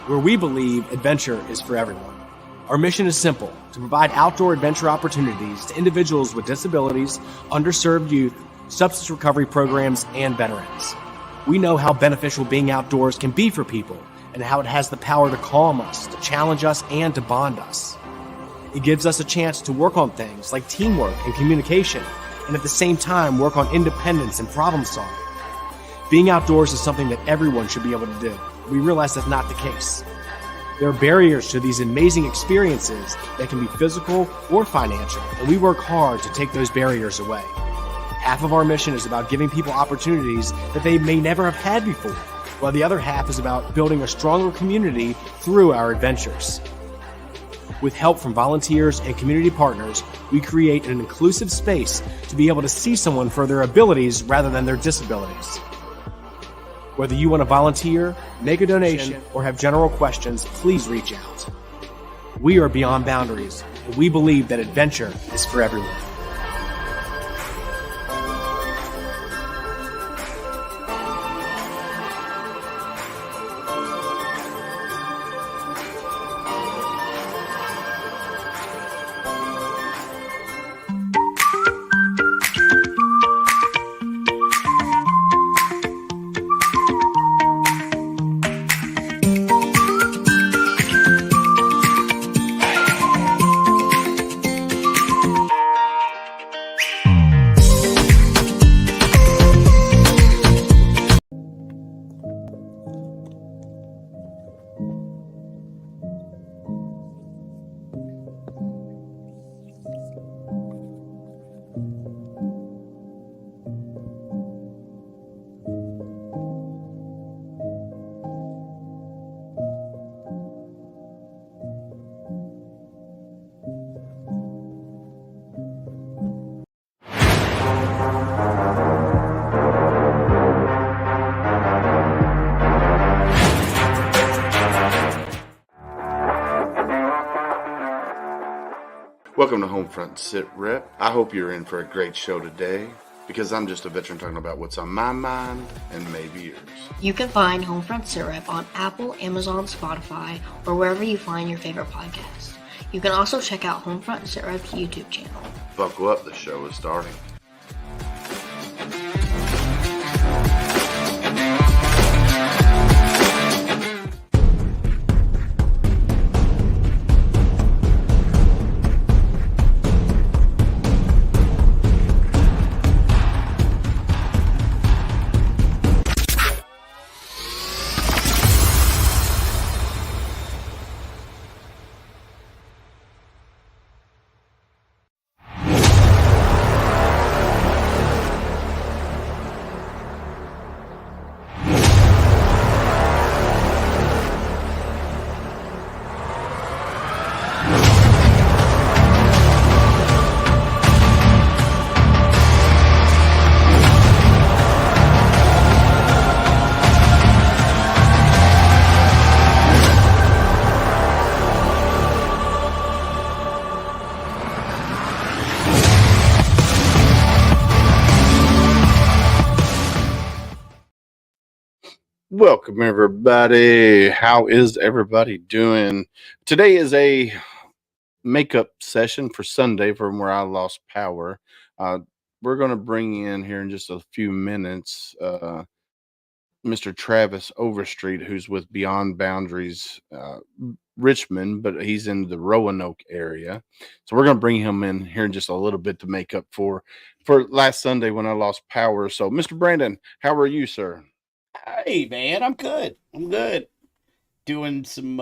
where we believe adventure is for everyone. Our mission is simple: to provide outdoor adventure opportunities to individuals with disabilities, underserved youth, substance recovery programs, and veterans. We know how beneficial being outdoors can be for people and how it has the power to calm us, to challenge us, and to bond us. It gives us a chance to work on things like teamwork and communication, and at the same time work on independence and problem solving. Being outdoors is something that everyone should be able to do. We realize that's not the case. There are barriers to these amazing experiences that can be physical or financial, and we work hard to take those barriers away. Half of our mission is about giving people opportunities that they may never have had before, while the other half is about building a stronger community through our adventures. With help from volunteers and community partners, we create an inclusive space to be able to see someone for their abilities rather than their disabilities. Whether you want to volunteer, make a donation, or have general questions, please reach out. We are Beyond Boundaries, and we believe that adventure is for everyone. Welcome to Homefront Sitrep. I hope you're in for a great show today, because I'm just a veteran talking about what's on my mind and maybe yours. You can find Homefront Sitrep on Apple, Amazon, Spotify, or wherever you find your favorite podcasts. You can also check out Homefront Sitrep's YouTube channel. Buckle up, the show is starting. Welcome, everybody. How is everybody doing? Today is a makeup session for Sunday from where I lost power. We're going to bring in here in just a few minutes Mr. Travis Overstreet, who's with Beyond Boundaries Richmond, but he's in the Roanoke area. So we're going to bring him in here in just a little bit to make up for last Sunday when I lost power. So, Mr. Brandon, how are you, sir? Hey, man, I'm good. Doing some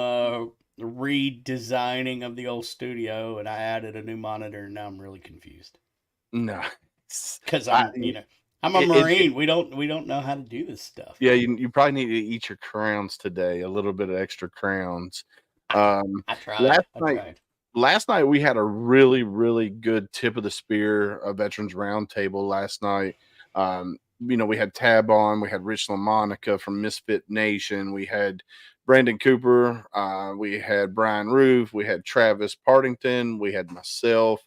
redesigning of the old studio, and I added a new monitor, and now I'm really confused. Nice. Because I'm a Marine. We don't know how to do this stuff. Yeah, you probably need to eat your crowns today, a little bit of extra crowns. I tried. Last night we had a really, really good tip of the spear Veterans Roundtable last night. We had Tab on, we had Rich LaMonica from Misfit Nation, we had Brandon Cooper, we had Brian Roof, we had Travis Partington, we had myself.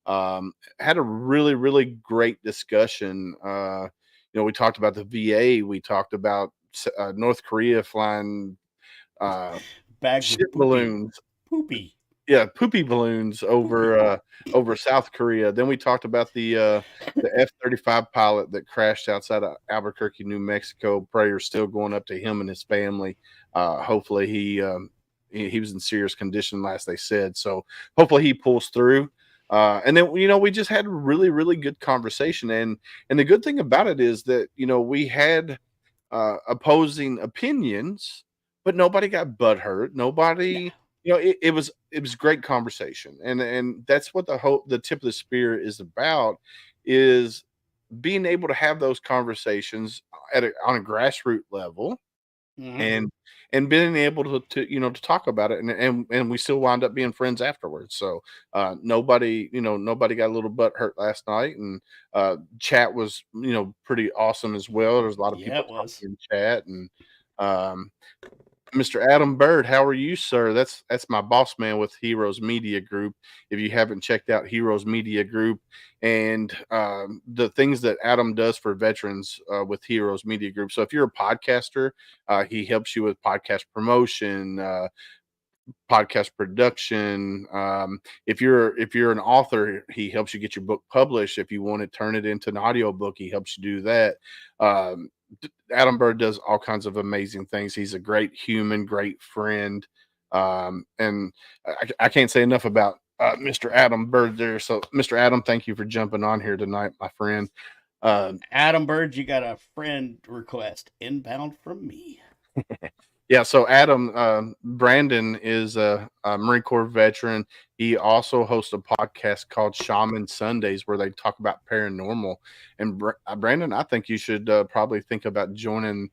Had a really, really great discussion. We talked about the VA, we talked about North Korea flying bags shit of balloons. poopy. Yeah, poopy balloons over South Korea. Then we talked about the F-35 pilot that crashed outside of Albuquerque, New Mexico. Prayers still going up to him and his family. Hopefully he was in serious condition last they said. So hopefully he pulls through. And then we just had a really, really good conversation. And the good thing about it is that we had opposing opinions, but nobody got butthurt. Nobody, it was great conversation, and that's what the tip of the spear is about, is being able to have those conversations on a grassroots level, Mhm. and being able to talk about it, and we still wound up being friends afterwards. So nobody got a little butt hurt last night, and chat was pretty awesome as well. There's a lot of Yeah, people it was. talking in chat, and Mr. Adam Bird, how are you, sir? That's my boss man with Heroes Media Group. If you haven't checked out Heroes Media Group and the things that Adam does for veterans with Heroes Media Group. So if you're a podcaster, he helps you with podcast promotion, podcast production. If you're an author, he helps you get your book published. If you want to turn it into an audiobook, he helps you do that. Adam Bird does all kinds of amazing things. He's a great human, great friend. And I can't say enough about Mr. Adam Bird there. So Mr. Adam, thank you for jumping on here tonight, my friend. Adam Bird, you got a friend request inbound from me. Yeah, so Adam, Brandon is a Marine Corps veteran. He also hosts a podcast called Shaman Sundays where they talk about paranormal. And Brandon, I think you should probably think about joining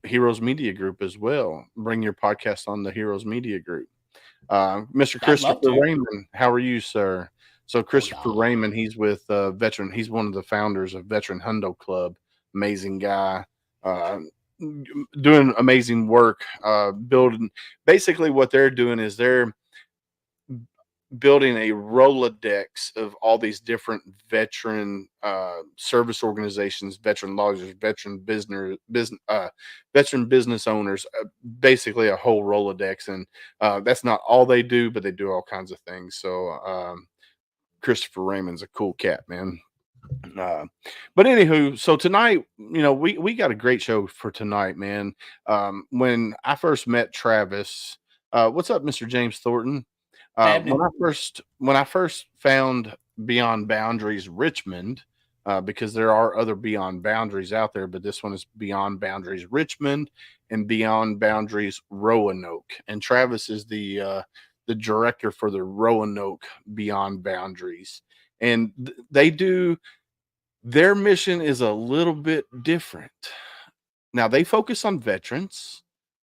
Heroes Media Group as well. Bring your podcast on the Heroes Media Group. Mr. Christopher Raymond, how are you, sir? So Christopher Raymond, he's with Veteran. He's one of the founders of Veteran Hundo Club. Amazing guy. Doing amazing work, building. Basically what they're doing is they're building a Rolodex of all these different veteran service organizations, veteran lodges, veteran business owners, basically a whole Rolodex. And that's not all they do, but they do all kinds of things. So Christopher Raymond's a cool cat, man. But anywho, so tonight, we got a great show for tonight, man. When I first met Travis, what's up, Mr. James Thornton? When I first found Beyond Boundaries Richmond, because there are other Beyond Boundaries out there, but this one is Beyond Boundaries Richmond and Beyond Boundaries Roanoke, and Travis is the director for the Roanoke Beyond Boundaries, and their mission is a little bit different. Now, they focus on veterans,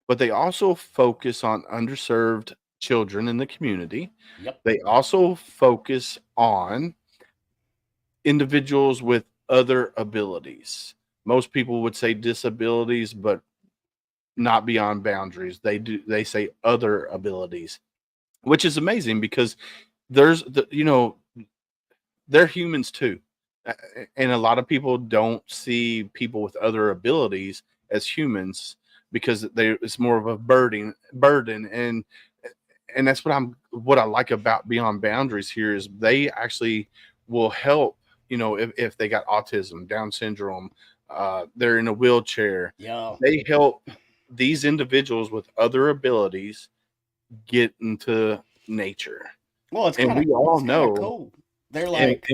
but they also focus on underserved children in the community. Yep. They also focus on individuals with other abilities. Most people would say disabilities, but not Beyond Boundaries. They say other abilities, which is amazing because they're humans too. And a lot of people don't see people with other abilities as humans because it's more of a burden. And that's what I like about Beyond Boundaries here is they actually will help, if they got autism, Down syndrome, they're in a wheelchair. Yeah. They help these individuals with other abilities get into nature. Well, it's kind of cool. They're like,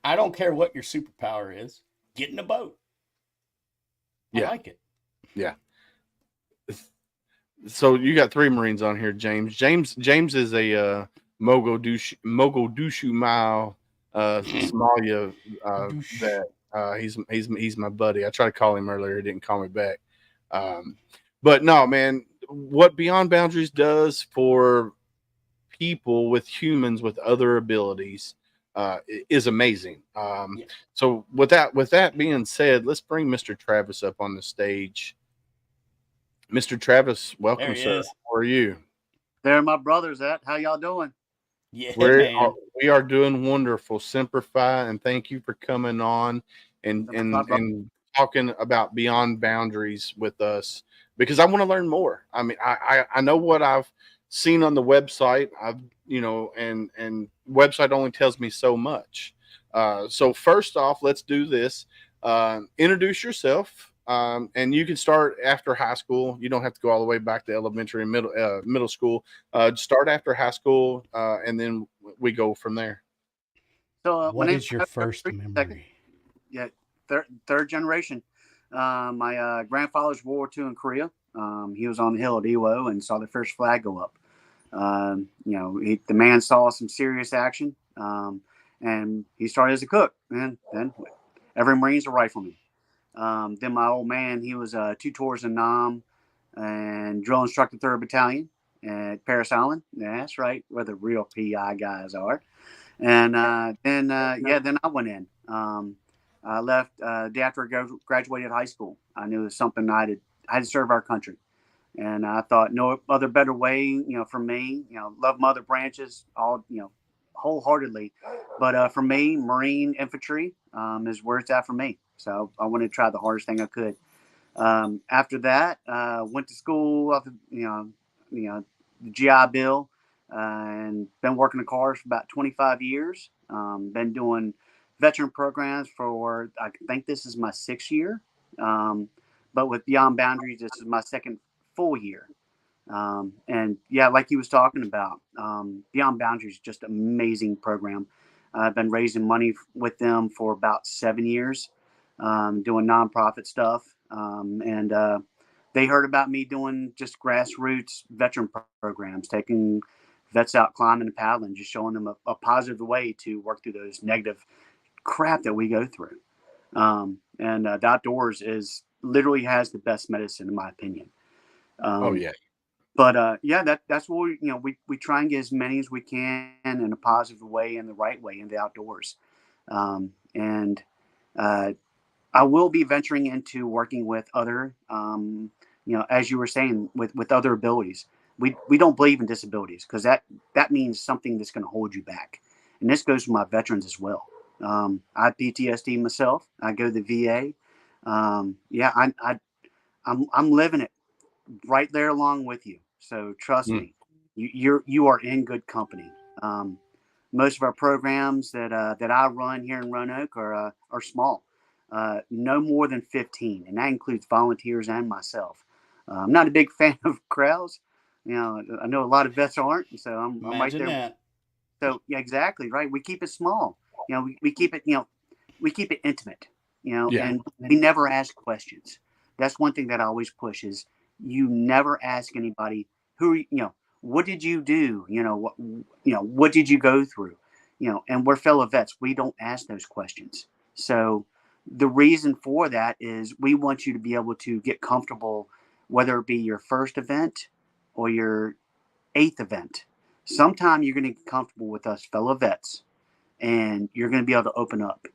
I don't care what your superpower is. Get in a boat. I like it. Yeah. So you got 3 Marines on here, James. James is a Mogadishu Mile Somalia vet. He's my buddy. I tried to call him earlier. He didn't call me back. But no, man, what Beyond Boundaries does for people with humans with other abilities is amazing. So with that being said, let's bring Mr. Travis up on the stage. Mr. Travis, welcome, sir. How are you? There my brothers at. How y'all doing? Yeah, we are doing wonderful. Semper Fi, and thank you for coming on and talking about Beyond Boundaries with us. because I want to learn more. I mean, I know what I've seen on the website. And website only tells me so much. So first off, let's do this. Introduce yourself. And you can start after high school. You don't have to go all the way back to elementary and middle school. Start after high school, and then we go from there. So, what is your first memory? Yeah, third generation. My grandfather's World War II in Korea. He was on the hill at Iwo and saw the first flag go up. The man saw some serious action, and he started as a cook. And then every Marine's a rifleman. Then my old man, he was 2 tours in Nam and drill instructor 3rd Battalion at Paris Island. Yeah, that's right, where the real PI guys are. And then I went in. I left day after I graduated high school. I knew it was something I had to serve our country. And I thought no other better way, for me, love my other branches, all, wholeheartedly. But for me, Marine infantry is where it's at for me. So I wanted to try the hardest thing I could. After that, went to school, the GI Bill, and been working the cars for about 25 years. Been doing veteran programs for, I think this is my 6th year. But with Beyond Boundaries, this is my 2nd full year. And yeah, like he was talking about, Beyond Boundaries is just an amazing program. I've been raising money with them for about 7 years, doing nonprofit stuff. And they heard about me doing just grassroots veteran programs, taking vets out climbing and paddling, just showing them a positive way to work through those negative crap that we go through. And the outdoors literally has the best medicine, in my opinion. But that's what we try and get as many as we can in a positive way and the right way in the outdoors. And I will be venturing into working with other, as you were saying, with other abilities. We don't believe in disabilities because that means something that's going to hold you back. And this goes for my veterans as well. I have PTSD myself. I go to the VA. I'm living it right there along with you. So trust me, you are in good company. Most of our programs that I run here in Roanoke are small, no more than 15, and that includes volunteers and myself. I'm not a big fan of crowds. I know a lot of vets aren't, so I'm right there. That. So yeah, exactly right. We keep it small. We keep it we keep it intimate. And we never ask questions. That's one thing that I always push is you never ask anybody what did you do? What did you go through? And we're fellow vets. We don't ask those questions. So the reason for that is we want you to be able to get comfortable, whether it be your first event or your 8th event. Sometime you're going to get comfortable with us fellow vets and you're going to be able to open up.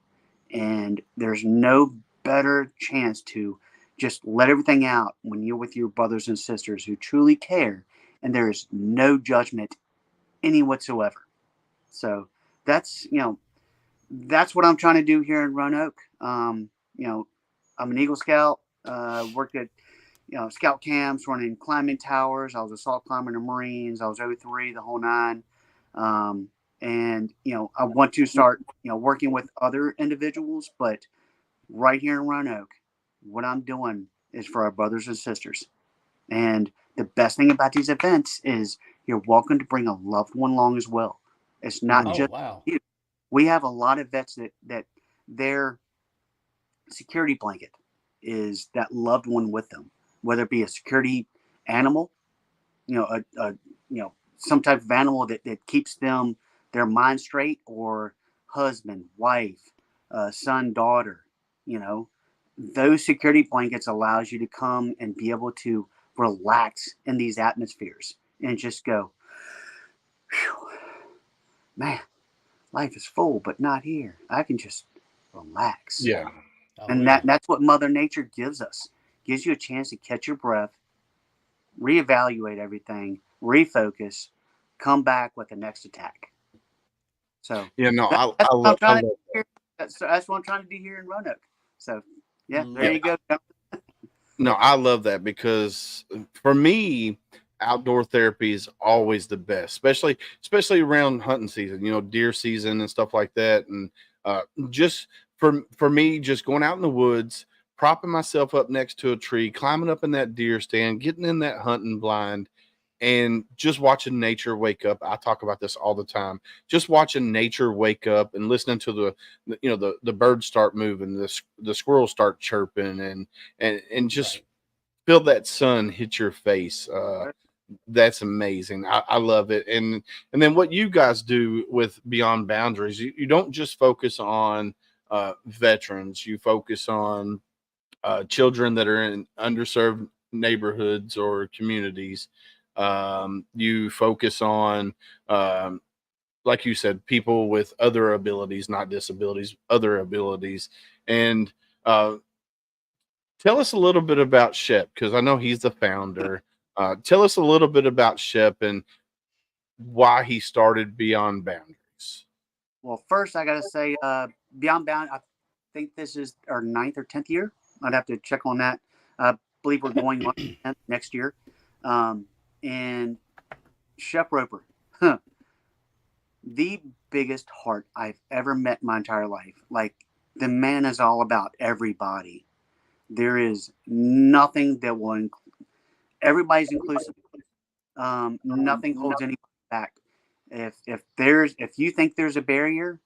And there's no better chance to just let everything out when you're with your brothers and sisters who truly care, and there is no judgment any whatsoever. So that's what I'm trying to do here in Roanoke. I'm an Eagle Scout, worked at scout camps, running climbing towers. I was a salt climber in the Marines. I was 03, the whole 9. And I want to start working with other individuals, but right here in Roanoke, what I'm doing is for our brothers and sisters. And the best thing about these events is you're welcome to bring a loved one along as well. It's not just you. We have a lot of vets that their security blanket is that loved one with them, whether it be a security animal, some type of animal that keeps their mind straight, or husband, wife, son, daughter. Those security blankets allows you to come and be able to relax in these atmospheres and just go, man, life is full, but not here. I can just relax. Yeah. And that's what Mother Nature gives us. Gives you a chance to catch your breath, reevaluate everything, refocus, come back with the next attack. So that's what I'm trying to do here in Roanoke. So yeah, there you go. No, I love that because for me, outdoor therapy is always the best, especially around hunting season, deer season and stuff like that. And just for me, just going out in the woods, propping myself up next to a tree, climbing up in that deer stand, getting in that hunting blind, and just watching nature wake up. I talk about this all the time. Just watching nature wake up and listening to the birds start moving, the squirrels start chirping, and just feel that sun hit your face. That's amazing. I love it. And then what you guys do with Beyond Boundaries, you don't just focus on veterans. You focus on children that are in underserved neighborhoods or communities. You focus on, like you said, people with other abilities, not disabilities, other abilities. And tell us a little bit about Shep, because I know he's the founder. Tell us a little bit about Shep and why he started Beyond Boundaries. Well, first I got to say, Beyond Bound, I think this is our 9th or 10th year. I'd have to check on that. I believe we're going on next year. And Shep Roper, the biggest heart I've ever met in my entire life. Like, the man is all about everybody. There is nothing that will everybody's inclusive. Nothing holds anybody back. If you think there's a barrier,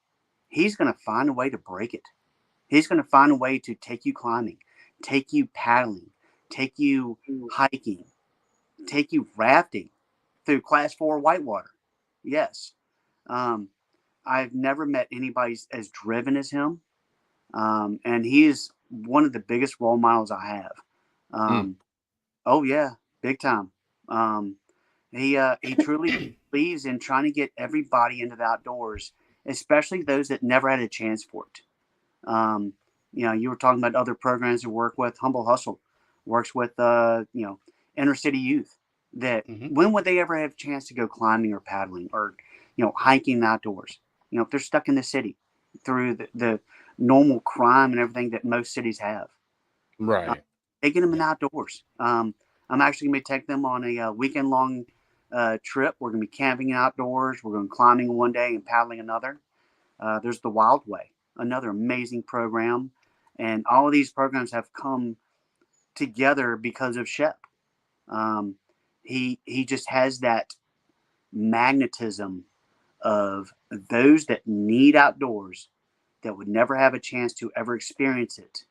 he's going to find a way to break it. He's going to find a way to take you climbing, take you paddling, take you hiking, take you rafting through Class 4 whitewater. Yes. I've never met anybody as driven as him. And he is one of the biggest role models I have. Oh yeah, big time. He truly believes in trying to get everybody into the outdoors, especially those that never had a chance for it. You were talking about other programs you work with. Humble Hustle works with inner city youth that when would they ever have a chance to go climbing or paddling or hiking outdoors? If they're stuck in the city through the normal crime and everything that most cities have, right? Taking them in outdoors. I'm actually going to take them on a weekend long trip. We're going to be camping outdoors. We're going climbing one day and paddling another. There's the Wild Way, another amazing program. And all of these programs have come together because of Shep. He just has that magnetism of those that need outdoors that would never have a chance to ever experience it,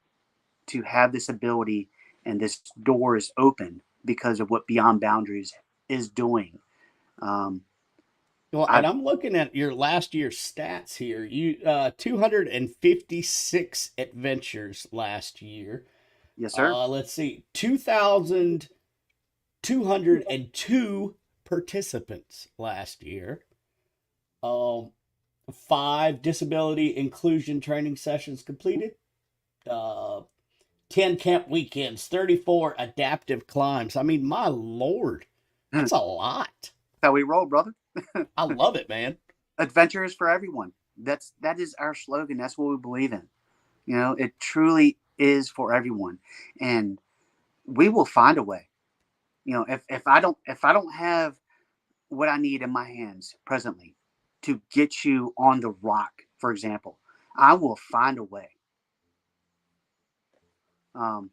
to have this ability, and this door is open because of what Beyond Boundaries is doing. And I'm looking at your last year's stats here. You 256 adventures last year. Yes, sir. Let's see, 2,202 participants last year. 5 disability inclusion training sessions completed. 10 camp weekends, 34 adaptive climbs. I mean, my Lord, that's a lot. That's how we roll, brother. I love it, man. Adventure is for everyone. That is our slogan. That's what we believe in. It truly is for everyone, and we will find a way. If I don't have what I need in my hands presently to get you on the rock, for example, I will find a way. I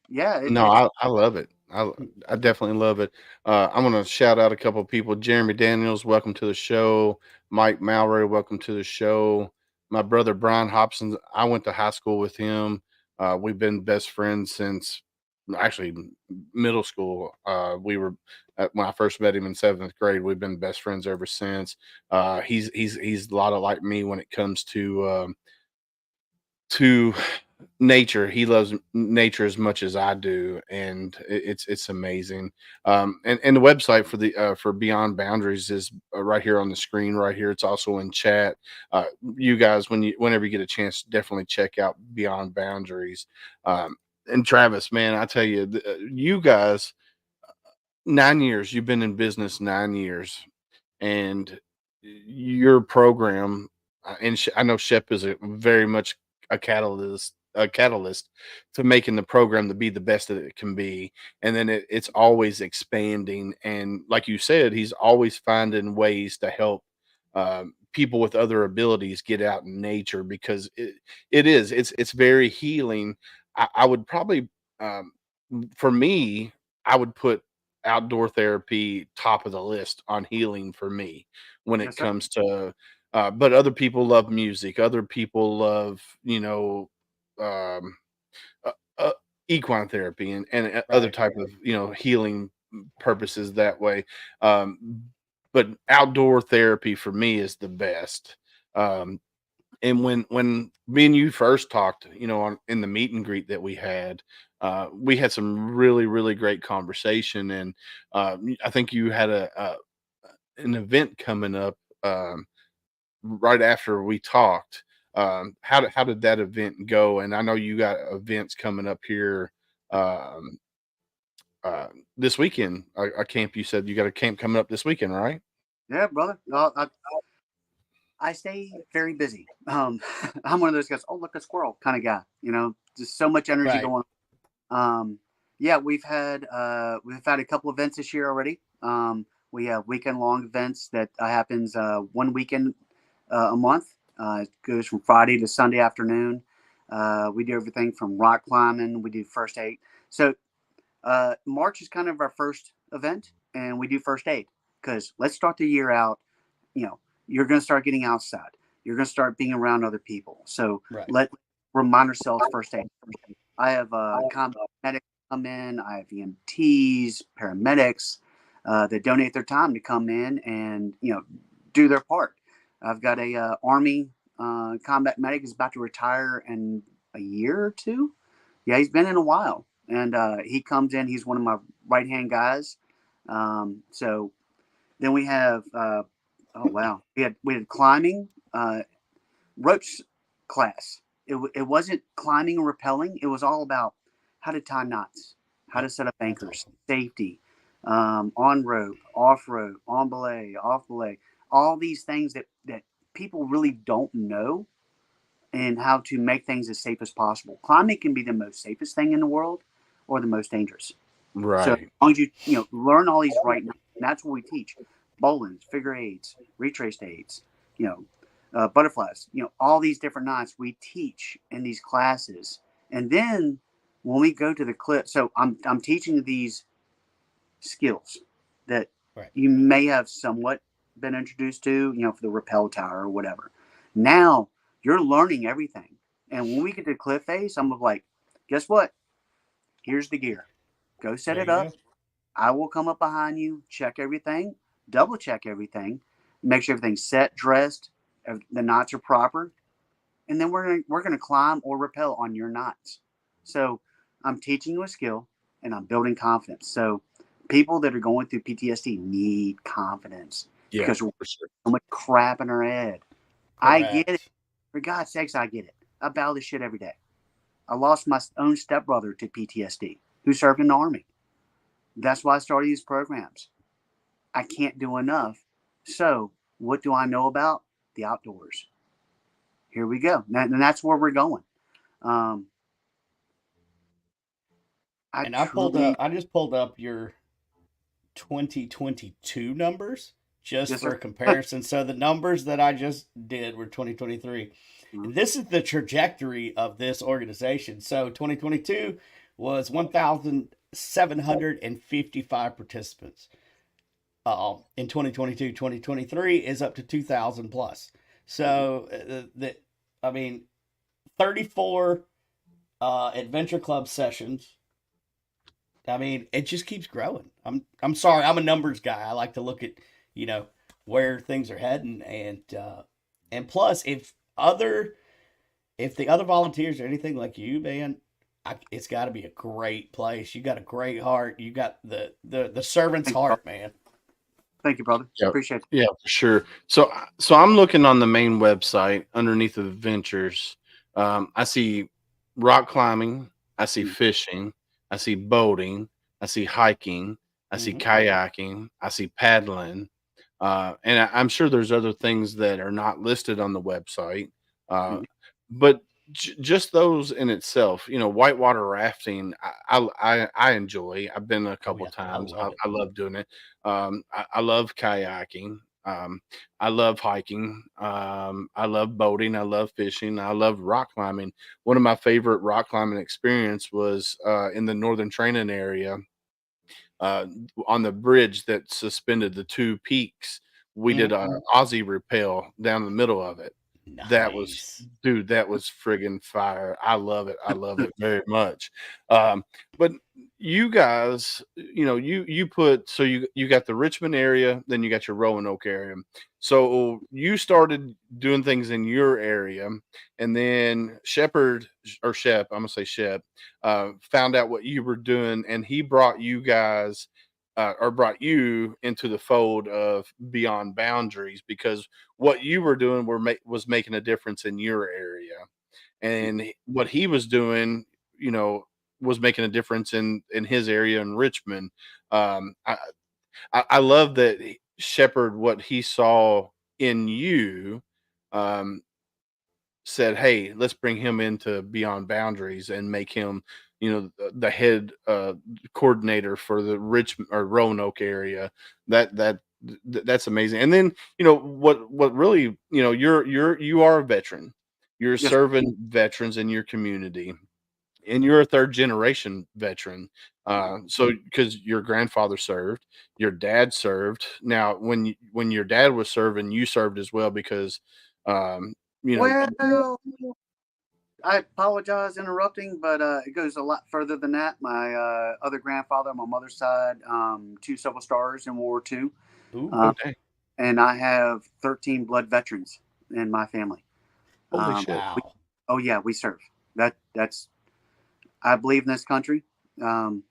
love it. I definitely love it. I'm going to shout out a couple of people. Jeremy Daniels, welcome to the show. Mike Mallory, welcome to the show. My brother Brian Hobson, I went to high school with him. We've been best friends since actually middle school. We were when I first met him in 7th grade. We've been best friends ever since. He's a lot of like me when it comes to nature. He loves nature as much as I do, and it's amazing. And the website for Beyond Boundaries is right here on the screen right here. It's also in chat. You guys, whenever you get a chance, definitely check out Beyond Boundaries. And Travis, man, I tell you, you guys, 9 years, you've been in business 9 years, and your program, and I know Shep is very much a catalyst a catalyst to making the program to be the best that it can be. And then it's always expanding. And like you said, he's always finding ways to help people with other abilities get out in nature, because it's very healing. I would probably, for me, I would put outdoor therapy top of the list on healing for me when it Yes, sir. comes to, but other people love music. Other people love, um, uh, uh, equine therapy and other Right. type of, healing purposes that way. But outdoor therapy for me is the best. And when me and you first talked, in the meet and greet that we had some really, really great conversation. And I think you had an event coming up right after we talked. How did that event go? And I know you got events coming up here um, this weekend. A camp. You said you got a camp coming up this weekend, right? Yeah, brother. I stay very busy. I'm one of those guys. Oh, look, a squirrel kind of guy. Just so much energy Right. going on. Yeah, we've had a couple events this year already. We have weekend long events that happens one weekend a month. It goes from Friday to Sunday afternoon. We do everything from rock climbing. We do first aid. So March is kind of our first event, and we do first aid because let's start the year out. You're going to start getting outside. You're going to start being around other people. So Right. let's remind ourselves first aid. I have combat medics come in. I have EMTs, paramedics that donate their time to come in and do their part. I've got a Army combat medic is about to retire in a year or two. Yeah, he's been in a while, and he comes in. He's one of my right hand guys. So then we have. Oh wow, we had climbing, ropes class. It wasn't climbing or rappelling. It was all about how to tie knots, how to set up anchors, safety, on rope, off rope, on belay, off belay. All these things that people really don't know, and how to make things as safe as possible. Climbing can be the most safest thing in the world, or the most dangerous. So as Right. long as you learn all these right knots, and that's what we teach: bowlines, figure eights, retraced eights, butterflies, all these different knots we teach in these classes. And then when we go to the clip, so I'm teaching these skills that Right. you may have somewhat been introduced to, for the rappel tower or whatever. Now you're learning everything. And when we get to cliff face, I'm like, guess what? Here's the gear. Go set There it you up. go. I will come up behind you, check everything, double check everything, make sure everything's set, dressed, the knots are proper, and then we're gonna climb or rappel on your knots. So I'm teaching you a skill, and I'm building confidence. So people that are going through PTSD need confidence Yeah, because we're for sure. so much crap in our head. I get it. For God's sakes, I get it. I battle this shit every day. I lost my own stepbrother to PTSD who served in the Army. That's why I started these programs. I can't do enough. So what do I know about the outdoors? Here we go. And that's where we're going. I just pulled up your 2022 numbers just Yes, for sir. a comparison. So the numbers that I just did were 2023. Mhm. And this is the trajectory of this organization. So 2022 was 1,755 participants. In 2022, 2023 is up to 2,000 plus. So I mean, 34 adventure club sessions. I mean, it just keeps growing. I'm sorry, I'm a numbers guy. I like to look at where things are heading, and plus if the other volunteers are anything like you, man, it's got to be a great place. You got a great heart. You got the servant's Thank you, heart, brother. man. Thank you, brother. Yeah. Appreciate it. Yeah, for sure. So I'm looking on the main website underneath the adventures. I see rock climbing, I see fishing, I see boating, I see hiking, I see Mhm. kayaking, I see paddling, and I'm sure there's other things that are not listed on the website. Mhm. But just those in itself, whitewater rafting, I enjoy. I've been a couple yeah, times. I love it. I love doing it. I love kayaking. I love hiking. I love boating. I love fishing. I love rock climbing. One of my favorite rock climbing experience was in the northern training area, uh, on the bridge that suspended the two peaks. We did a Aussie rappel down the middle of it. That was, Nice. dude, that was friggin' fire. I love it. I love it very much. But you guys, you put, so you got the Richmond area, then you got your Roanoke area. So you started doing things in your area, and then Shep, I'm gonna say Shep, found out what you were doing, and he brought you guys, or brought you into the fold of Beyond Boundaries, because what you were doing was making a difference in your area, and what he was doing, was making a difference in his area in Richmond. Um, I I love that Shepherd, what he saw in you, um, said, "Hey, let's bring him into Beyond Boundaries and make him, the head coordinator for the Richmond or Roanoke area." That's amazing. And then, what really, you are a veteran. You're Yes. serving veterans in your community, and you're a third generation veteran. So because your grandfather served, your dad served. Now, when your dad was serving, you served as well, because you know Well, I apologize interrupting, but it goes a lot further than that. My other grandfather on my mother's side, 2 civil stars in World War II. Ooh. okay, And I have 13 blood veterans in my family. holy shit. Wow. Oh yeah, we serve. That's I believe in this country. Um,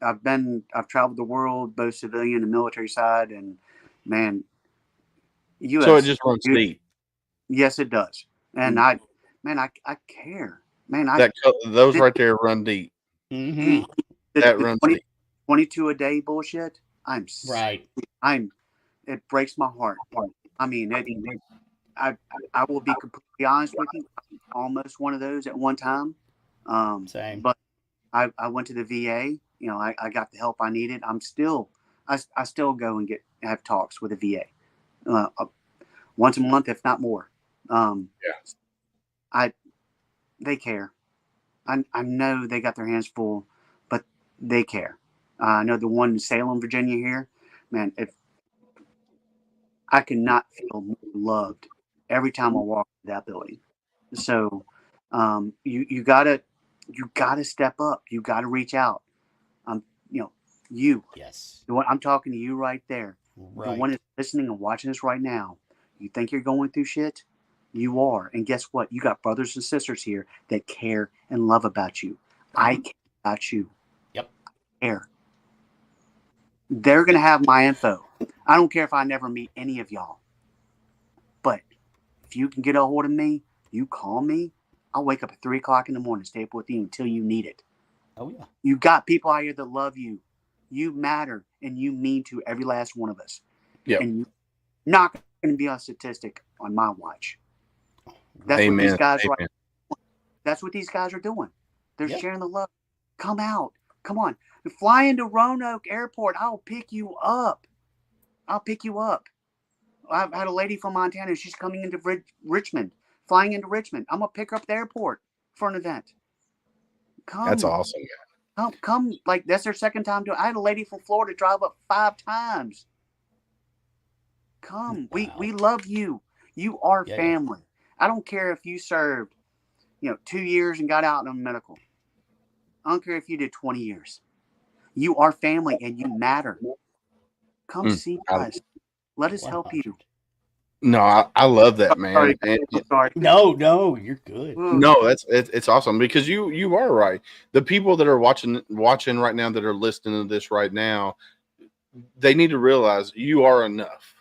I've traveled the world, both civilian and military side, and man, So it U.S. just runs deep. Yes, it does. And Mm. I care. Man, Those the, right there run deep. Mm-hmm. That the runs 20, deep. 22 a day bullshit. Right. I'm it breaks my heart. I mean, I I will be completely honest with you. I'm almost one of those at one time. Same. But I went to the VA. I got the help I needed. I still go and have talks with the VA once a month, if not more. Yeah. I They care. I know they got their hands full, but they care. I know the one in Salem, Virginia here, man, if I could not feel more loved every time I walk through that building. So you gotta step up. You gotta reach out. Um, you know, you, Yes. the one I'm talking to you right there, the one Right. that's listening and watching this right now. You think you're going through shit? You are. And guess what? You got brothers and sisters here that care and love about you. I care about you. Yep. Care. They're gonna have my info. I don't care if I never meet any of y'all. But if you can get a hold of me, you call me. I'll wake up at 3 o'clock in the morning, stay up with you until you need it. Oh yeah. You got people out here that love you. You matter, and you mean to every last one of us. Yep. And you're not going to be a statistic on my watch. That's Amen. what these guys Amen. That's what these guys are doing. They're Yep. sharing the love. Come out. Come on. Fly into Roanoke Airport. I'll pick you up. I'll pick you up. I've had a lady from Montana. She's coming into Richmond, flying into Richmond. I'm going to pick her up at the airport for an event. That's Come. awesome. Come. Like, that's their second time doing it. I had a lady from Florida drive up 5 times. Come. Wow. We love you. You are Yeah. family. I don't care if you served, 2 years and got out on medical. I don't care if you did 20 years. You are family and you matter. Come see us. Let us help you. 100. No, I love that, man. Sorry. And, Sorry. No, you're good. no, it's awesome, because you are right. The people that are watching right now, that are listening to this right now, they need to realize you are enough.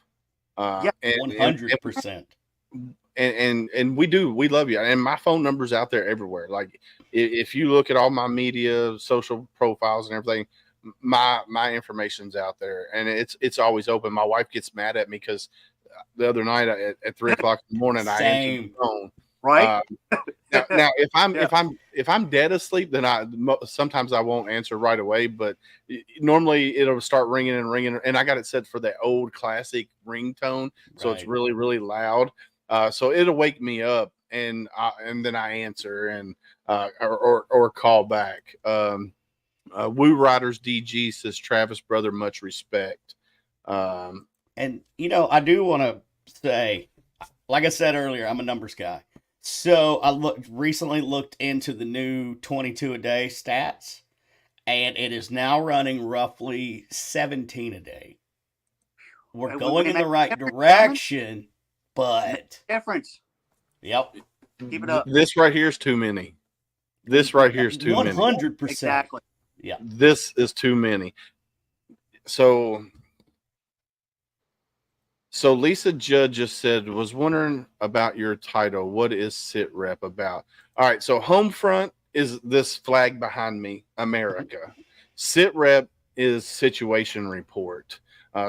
Yeah, And 100%. we love you, and my phone number's out there everywhere. Like, if you look at all my media, social profiles and everything, my information's out there, and it's always open. My wife gets mad at me because the other night at 3 o'clock in the morning, I answered the Same. phone, Right? Now, if I'm Yeah. if I'm dead asleep, then sometimes I won't answer right away. But normally it'll start ringing and ringing, and I got it set for that old classic ringtone, so it's Right. really really loud. So it'll wake me up, and then I answer and or call back. Woo Riders DG says Travis brother, much respect. And I do want to say, like I said earlier, I'm a numbers guy. So I recently looked into the new 22 a day stats, and it is now running roughly 17 a day. We're We going in the make right difference, direction, but difference. yep, Keep it up. This right here is too many. This right here is too many. 100%. Exactly. Yeah. This is too many. So Lisa Judd just said, was wondering about your title. What is Sitrep about? All right. So Homefront is this flag behind me, America. Sitrep is situation report.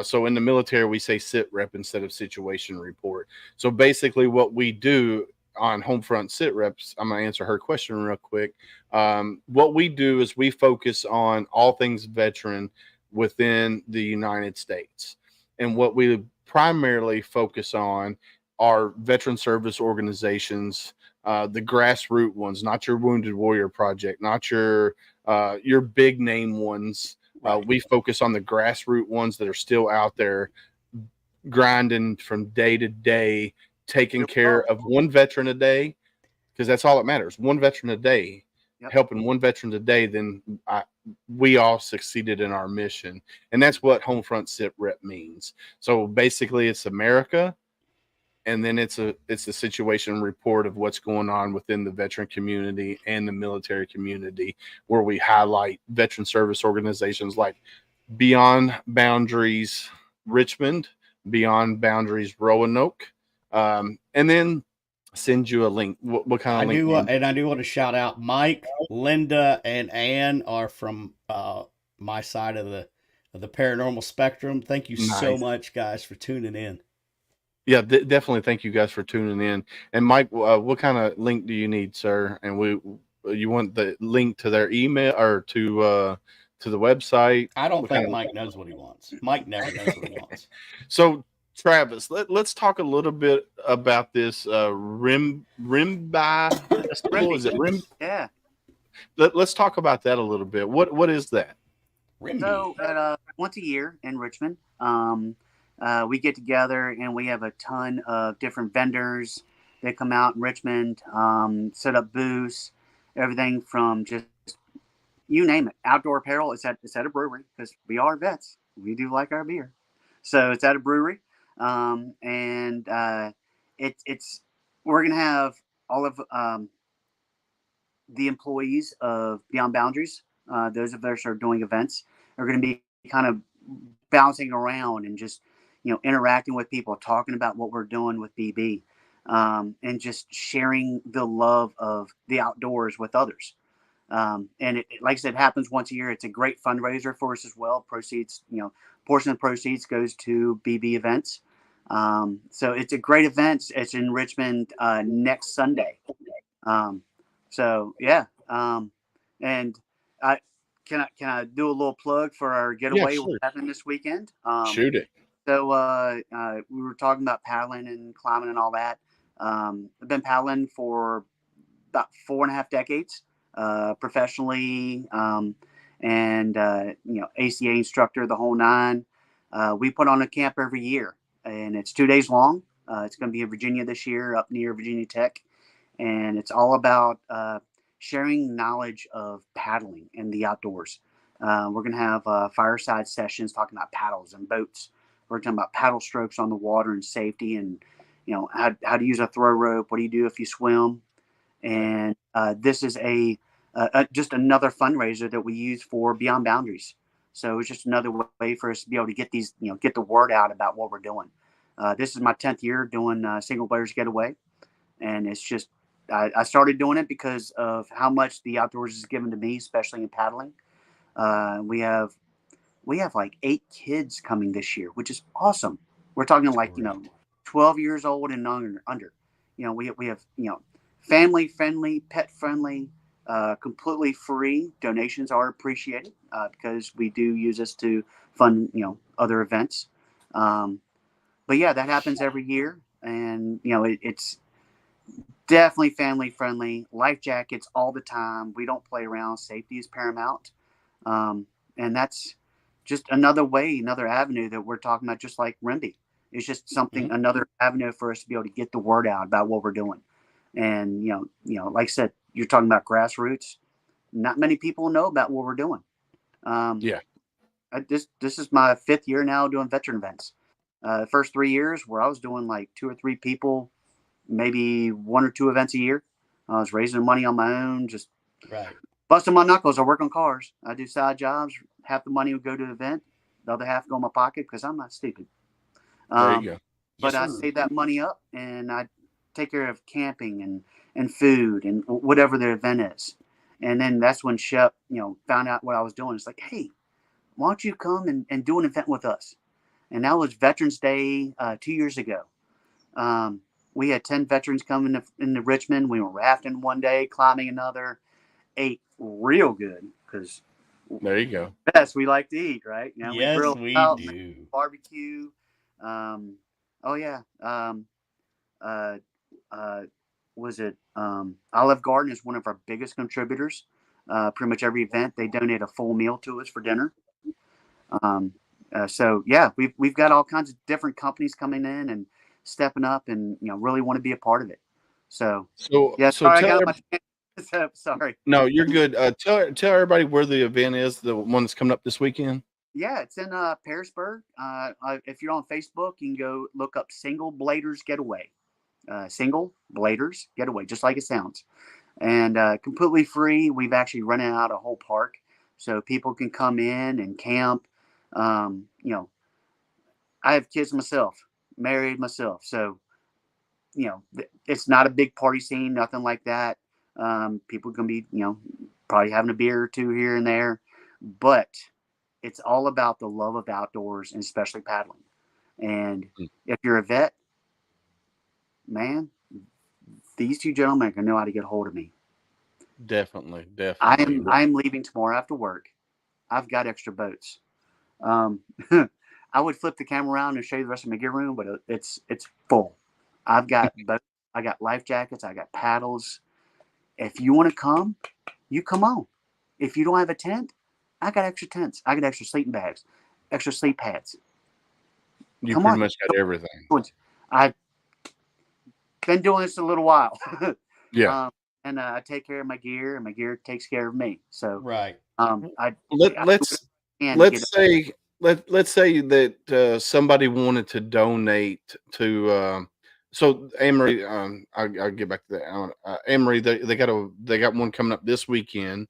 So in the military, we say Sitrep instead of situation report. So basically what we do on Homefront Sitreps, I'm going to answer her question real quick. What we do is we focus on all things veteran within the United States. And what we primarily focus on are veteran service organizations, the grassroots ones, not your Wounded Warrior Project, not your big name ones. We focus on the grassroots ones that are still out there grinding from day to day, taking care of one veteran a day, because that's all that matters. One veteran a day, helping one veteran a day, then we all succeeded in our mission. And that's what Homefront Sitrep means. So basically it's America, and then it's a situation report of what's going on within the veteran community and the military community, where we highlight veteran service organizations like Beyond Boundaries Richmond, Beyond Boundaries Roanoke, and then send you a link. What kind of link? And I do want to shout out Mike, Linda, and Ann are from my side of the paranormal spectrum. Thank you so much, guys, for tuning in. Yeah, definitely. Thank you guys for tuning in. And Mike, what kind of link do you need, sir? And you want the link to their email or to the website? I don't think Mike knows what he wants. Mike never knows what he wants. So Travis, let's talk a little bit about this Rimby Festival. Is it Rim? Yeah. Let's talk about that a little bit. What is that? Rimby. So once a year in Richmond, we get together and we have a ton of different vendors that come out in Richmond, set up booths, everything from just you name it, outdoor apparel. It's at a brewery because we are vets. We do like our beer, so it's at a brewery, and it's we're gonna have all of the employees of Beyond Boundaries. Those of us who are doing events are going to be kind of bouncing around and just interacting with people, talking about what we're doing with BB, and just sharing the love of the outdoors with others. And it, like I said, happens once a year. It's a great fundraiser for us as well. Proceeds, portion of the proceeds goes to BB events. So it's a great event. It's in Richmond next Sunday. So yeah. And can I do a little plug for our getaway we're having this weekend? Shoot it. So we were talking about paddling and climbing and all that. I've been paddling for about 4.5 decades, professionally, and ACA instructor, the whole nine. We put on a camp every year, and it's 2 days long. It's going to be in Virginia this year, up near Virginia Tech, and it's all about sharing knowledge of paddling in the outdoors. We're going to have fireside sessions talking about paddles and boats. We're talking about paddle strokes on the water and safety, and how to use a throw rope. What do you do if you swim? And this is just another fundraiser that we use for Beyond Boundaries. So it's just another way for us to be able to get these, get the word out about what we're doing. This is my 10th year doing Single Players Getaway, and it's just I started doing it because of how much the outdoors is given to me, especially in paddling. We have like 8 kids coming this year, which is awesome. We're talking like 12 years old and under. We have family friendly, pet friendly, completely free. Donations are appreciated because we do use this to fund, other events. Um, but yeah, that happens every year, and it's definitely family friendly. Life jackets all the time. We don't play around. Safety is paramount, and that's just another way, another avenue that we're talking about. Just like Rimby, it's just something, another avenue for us to be able to get the word out about what we're doing. And like I said, you're talking about grassroots. Not many people know about what we're doing. Um, Yeah. this is my 5th year now doing veteran events. The first 3 years where I was doing like 2 or 3 people, maybe 1 or 2 events a year. I was raising money on my own, just Right. busting my knuckles. I work on cars. I do side jobs. Half the money would go to the event. The other half go in my pocket because I'm not stupid. There you Um, go. but Yes, I sir. save that money up and I take care of camping and food and whatever the event is. And then that's when Shep, found out what I was doing. It's like, hey, why don't you come and do an event with us? And that was Veterans Day 2 years ago. Um, we had 10 veterans come into Richmond. We were rafting one day, climbing another, ate real good because There you go. yes, we like to eat, right? We Yes, grill we out, do. barbecue. Um, oh yeah. Uh, uh, was it Olive Garden is one of our biggest contributors. Pretty much every event they donate a full meal to us for dinner. Um, so yeah, we've got all kinds of different companies coming in and stepping up, and really want to be a part of it. So So yeah, so sorry, I tell got every, my sorry. no, you're good. Tell everybody where the event is, the one that's coming up this weekend. Yeah, it's in Pearisburg. If you're on Facebook, you can go look up Single Bladers Getaway. Single Bladers Getaway, just like it sounds, and completely free. We've actually rented out a whole park so people can come in and camp. Um, you know, I have kids myself, married myself, so it's not a big party scene, nothing like that. People can be, probably having a beer or two here and there, but it's all about the love of outdoors and especially paddling. And Mm. if you're a vet, man, these two gentlemen can know how to get a hold of me. Definitely, I definitely. am I am leaving tomorrow after work. I've got extra boats. Um, I would flip the camera around and show you the rest of my gear room, but it's full. I've got boats. I got life jackets. I got paddles. If you want to come, you come on. If you don't have a tent, I got extra tents. I got extra sleeping bags, extra sleep pads. You Come pretty on. much got everything. I've been doing this a little while. Yeah. um, and I take care of my gear, and my gear takes care of me. So Right. I Let do what let's I can to get let's say let's say that somebody wanted to donate to so Amory, I'll get back to that. Amory, they got one coming up this weekend.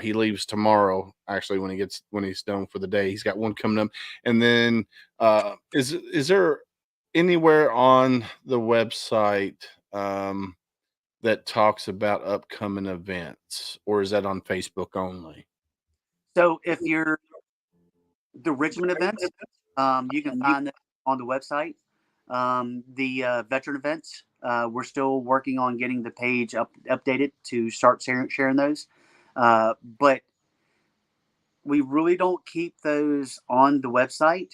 He leaves tomorrow. Actually, when he's done for the day, he's got one coming up. And then is there anywhere on the website that talks about upcoming events, or is that on Facebook only? So if you're the Richmond events, you can find them on the website. The veteran events, we're still working on getting the page updated to start sharing those. But we really don't keep those on the website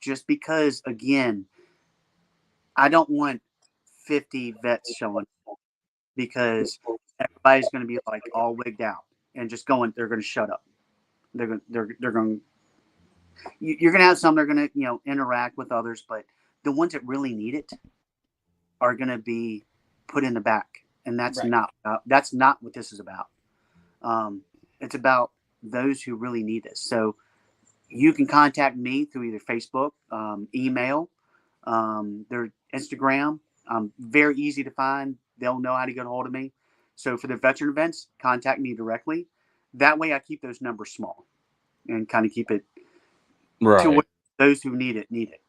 just because, again, I don't want 50 vets showing because everybody's going to be like all wigged out and just going, they're going to shut up. They're going you're going to have some that are going to interact with others, but the ones that really need it are going to be put in the back, and Right. that's not what this is about. It's about those who really need this. So you can contact me through either Facebook, email, their Instagram. Very easy to find. They'll know how to get a hold of me. So for the veteran events, contact me directly. That way I keep those numbers small and kind of keep it to Right. what those who need it need it.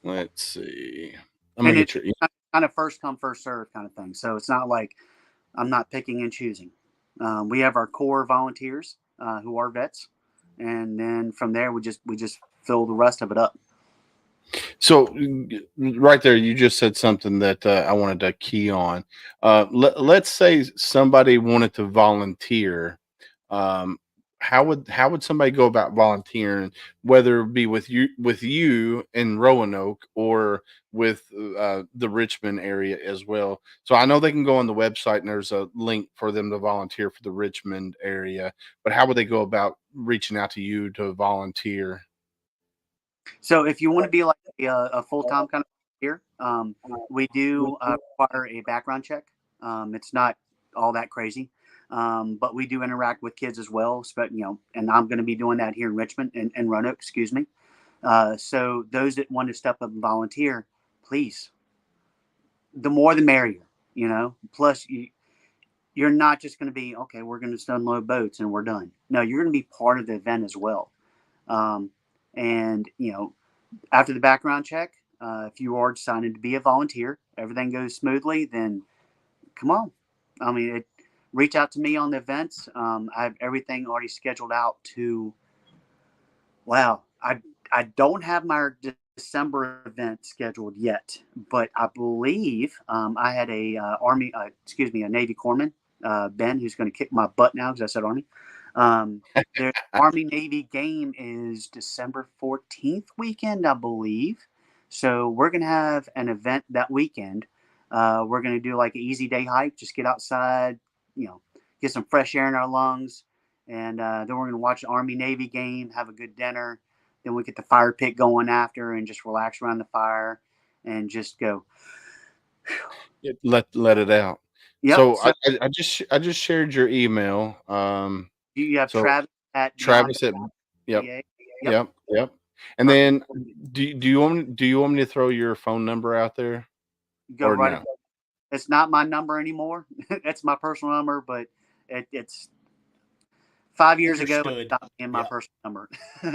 Let's see. I'm gonna And get it's your kind of first come first serve kind of thing. So it's not like I'm not picking and choosing. We have our core volunteers who are vets, and then from there we just fill the rest of it up. So right there, you just said something that I wanted to key on. Let's say somebody wanted to volunteer. Um, how would somebody go about volunteering, whether it be with you in Roanoke or with the Richmond area as well? So I know they can go on the website and there's a link for them to volunteer for the Richmond area. But how would they go about reaching out to you to volunteer? So if you want to be like a full time kind of here, we do require a background check. It's not all that crazy, but we do interact with kids as well. And I'm going to be doing that here in Richmond and Roanoke, excuse me. So those that want to step up and volunteer, please, the more the merrier. Plus you're not just going to be okay. We're going to unload boats and we're done. No, you're going to be part of the event as well. And after the background check, if you are deciding to be a volunteer, everything goes smoothly, then come on. I mean, reach out to me on the events. I have everything already scheduled out to. Wow, I don't have my December event scheduled yet, but I believe I had a a Navy corpsman, Ben, who's going to kick my butt now because I said Army. The Army Navy game is December 14th weekend, I believe. So we're going to have an event that weekend. We're going to do like an easy day hike, just get outside, get some fresh air in our lungs. And then we're going to watch the Army Navy game, have a good dinner. Then we get the fire pit going after and just relax around the fire and just go. Let it out. Yep. So I just shared your email. You have So Travis at Travis at yep. Yep. Yep. And then do you want me to throw your phone number out there? Go or right no? ahead. It's not my number anymore. It's my personal number, but it's 5 years ago. It stopped being my personal number.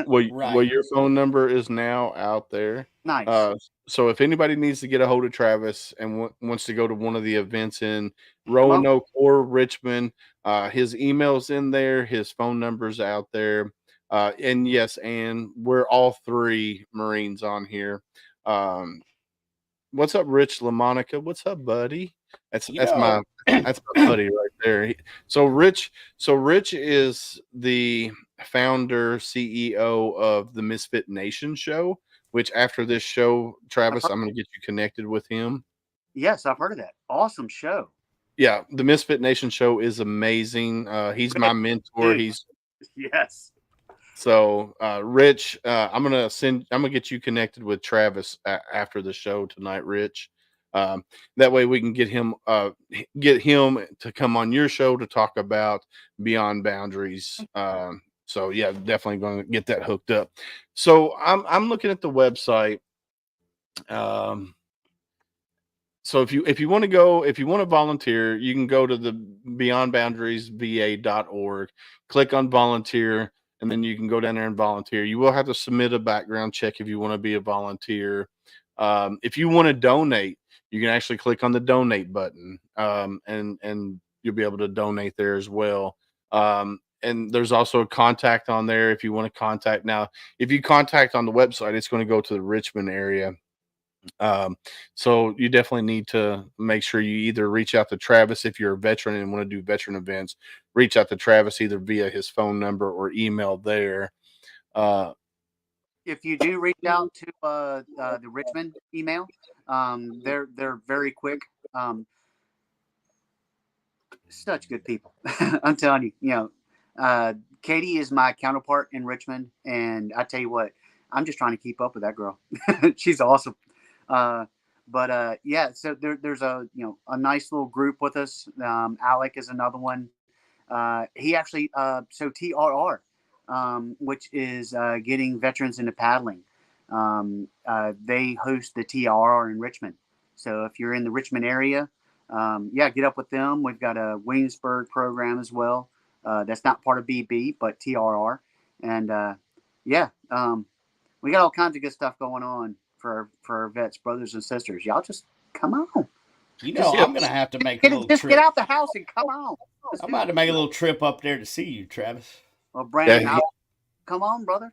Well, your phone number is now out there. Nice. So if anybody needs to get a hold of Travis and wants to go to one of the events in Roanoke or Richmond, his email's in there, his phone number's out there. And yes, and we're all three Marines on here. What's up, Rich LaMonica? What's up, buddy? That's my buddy right there. So Rich is the founder, CEO of the Misfit Nation show, which after this show, Travis, I'm going to get you connected with him. Yes, I've heard of that. Awesome show. Yeah, the Misfit Nation show is amazing. He's my mentor. Yes. So, Rich, I'm gonna get you connected with Travis after the show tonight, Rich. That way we can get him to come on your show to talk about Beyond Boundaries. So yeah, definitely going to get that hooked up. So I'm looking at the website. So if you want to volunteer, you can go to the beyondboundariesva.org, click on volunteer, and then you can go down there and volunteer. You will have to submit a background check if you want to be a volunteer. If you want to donate, you can actually click on the donate button, and you'll be able to donate there as well. And there's also a contact on there if you want to contact. Now, if you contact on the website, it's going to go to the Richmond area. So you definitely need to make sure you either reach out to Travis if you're a veteran and want to do veteran events. Reach out to Travis either via his phone number or email there. If you do reach out to the Richmond email, they're very quick. Such good people. I'm telling you. Katie is my counterpart in Richmond, and I tell you what, I'm just trying to keep up with that girl. She's awesome. Yeah, so there's a nice little group with us. Alec is another one. He actually so TRR, which is getting veterans into paddling. They host the TRR in Richmond. So if you're in the Richmond area, get up with them. We've got a Williamsburg program as well. That's not part of BB, but TRR. And we got all kinds of good stuff going on for our vets, brothers and sisters. Y'all just come on. I'm going to have to make a little trip. Get out the house and come on. I'm about to make a little trip up there to see you, Travis. Well, Brandon, come on, brother.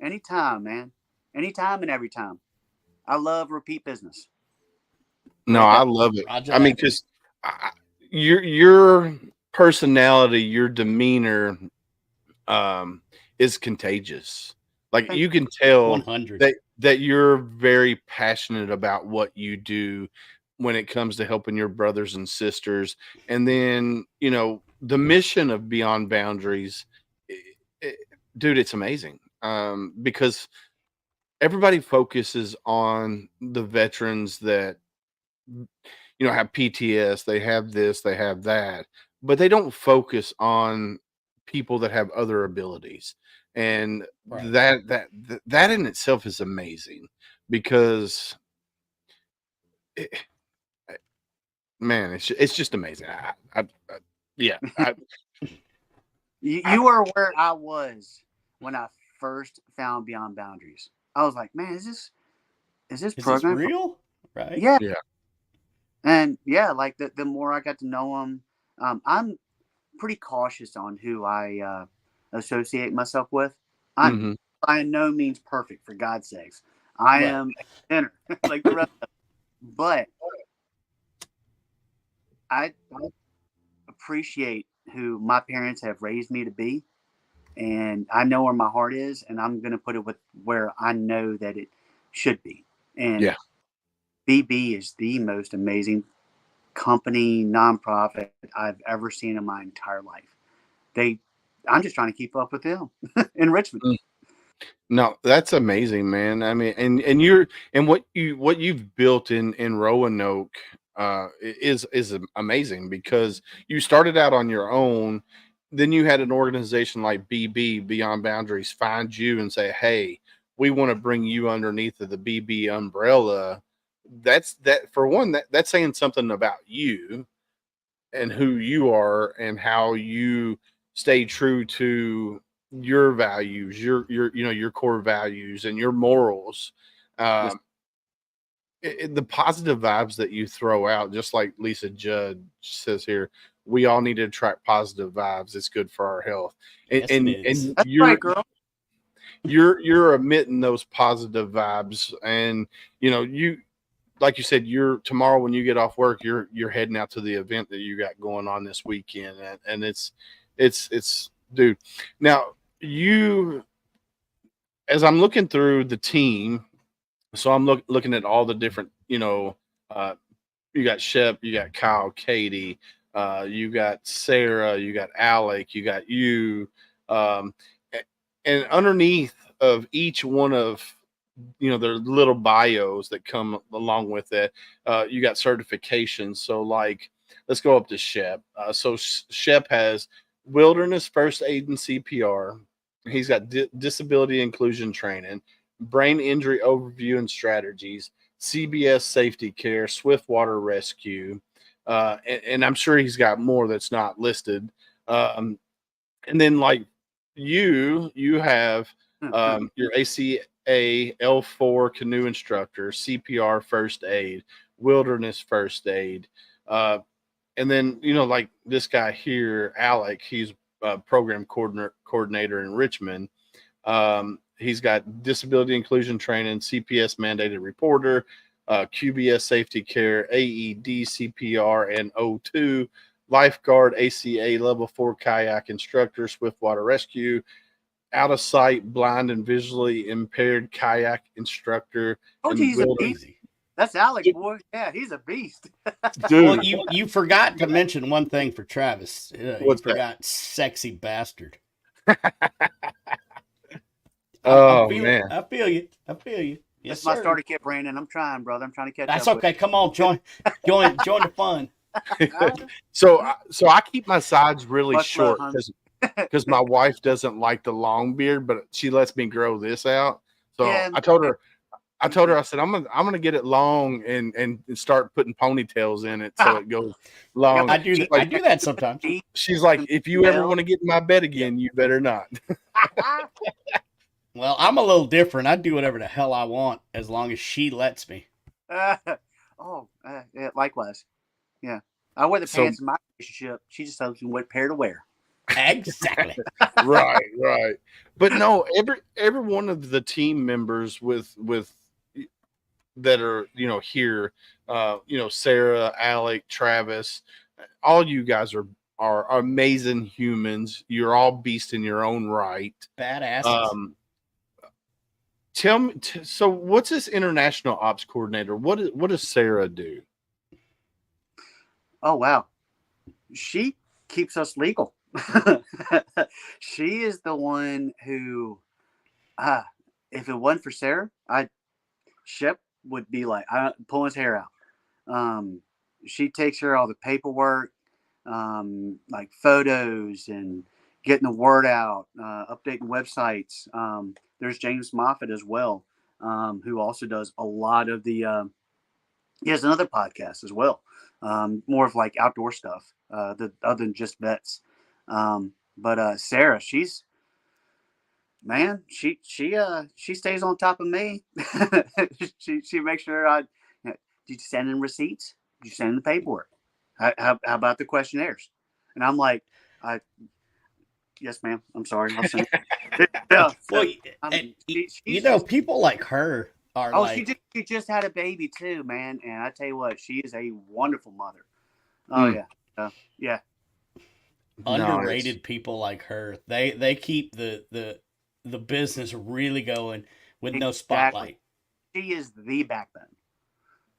Anytime, man. anytime and every time. I love repeat business. No, Like I that. love it. Roger I mean, that. because your personality, your demeanor, is contagious. Like Thank you can tell 100. that you're very passionate about what you do when it comes to helping your brothers and sisters. And then, the mission of Beyond Boundaries, i- i- dude, it's amazing. Because everybody focuses on the veterans that have PTS, they have this, they have that, but they don't focus on people that have other abilities. And Right. that in itself is amazing because it, man, it's just amazing. Yeah, You were where I was when I first found Beyond Boundaries. I was like, man, is this Is this program? real? Right. Yeah, yeah, and yeah, like the more I got to know them, I'm pretty cautious on who I associate myself with. I'm hmm by no means perfect, for God's sakes. I Right. am a sinner like the rest of them. But I appreciate who my parents have raised me to be, and I know where my heart is, and I'm going to put it with where I know that it should be. And yeah. BB is the most amazing company nonprofit I've ever seen in my entire life. I'm just trying to keep up with them in Richmond. No, that's amazing, man. I mean, and what you've built in Roanoke is amazing because you started out on your own, then you had an organization like BB Beyond Boundaries find you and say, "Hey, we want to bring you underneath of the BB umbrella." That for one, that's saying something about you and who you are and how you stay true to your values, your core values and your morals. Yes. Um, the positive vibes that you throw out, just like Lisa Judd says here, we all need to attract positive vibes. It's good for our health, and Yes, it and, is. and That's right, girl. you're emitting those positive vibes, and you like you said, you're tomorrow when you get off work, you're heading out to the event that you got going on this weekend, and it's dude. Now you, as I'm looking through the team, so I'm looking at all the different, uh, you got Shep, you got Kyle, Katie, you got Sarah, you got Alec, you got you, um, and underneath of each one of their little bios that come along with it. You got certifications. So like, let's go up to Shep. So Shep has wilderness first aid and CPR. He's got disability inclusion training, brain injury overview and strategies, CBS safety care, swift water rescue. And I'm sure he's got more that's not listed. And then like you have your ACA L4 canoe instructor, CPR first aid, wilderness first aid, and then like this guy here, Alec, he's a program coordinator in Richmond. He's got disability inclusion training, CPS mandated reporter, QBS safety care, AED CPR and O2, lifeguard, ACA level 4 kayak instructor, swiftwater rescue, out of sight, blind and visually impaired kayak instructor, Oh, and he's a beast. Easy. That's Alec, boy. Yeah, he's a beast. Well, dude, you forgot to mention one thing for Travis. You what's that? forgot sexy bastard. Oh man, I feel you. I feel you. Yes, That's my sir. starter kit, Brandon. I'm trying, brother. I'm trying to catch That's up okay. Come on, join the fun. with. so I keep my sides really Much love, short hon. because my wife doesn't like the long beard, but she lets me grow this out. So Yeah, I told her, I said, I'm gonna get it long and start putting ponytails in it so it goes long. I do that. I do that sometimes. She's like, if you ever want to get in my bed again, you better not. Well, I'm a little different. I do whatever the hell I want as long as she lets me. yeah, likewise. Yeah. I wear the So pants in my relationship. She just tells me what pair to wear. Exactly. Right. But no, every one of the team members with that are here, Sarah, Alec, Travis, all you guys are amazing humans. You're all beasts in your own right. Badasses. Tell me, so what's this international ops coordinator? What does Sarah do? Oh wow, she keeps us legal. She is the one who, if it wasn't for Sarah, Shep would be like pulling his hair out. She takes care of all the paperwork, like photos and getting the word out, updating websites. There's James Moffat as well, who also does a lot of the. He has another podcast as well, more of like outdoor stuff, other than just vets. But Sarah, she's man, she stays on top of me. she makes sure did you send in receipts? Did you send in the paperwork? How about the questionnaires? And I'm like, yes, ma'am. I'm sorry. I'll send it. Yeah, Well, she's people like her are like. She just had a baby too, man. And I tell you what, she is a wonderful mother. Oh yeah, yeah. Underrated people like her. They keep the business really going with no spotlight. She is the backbone.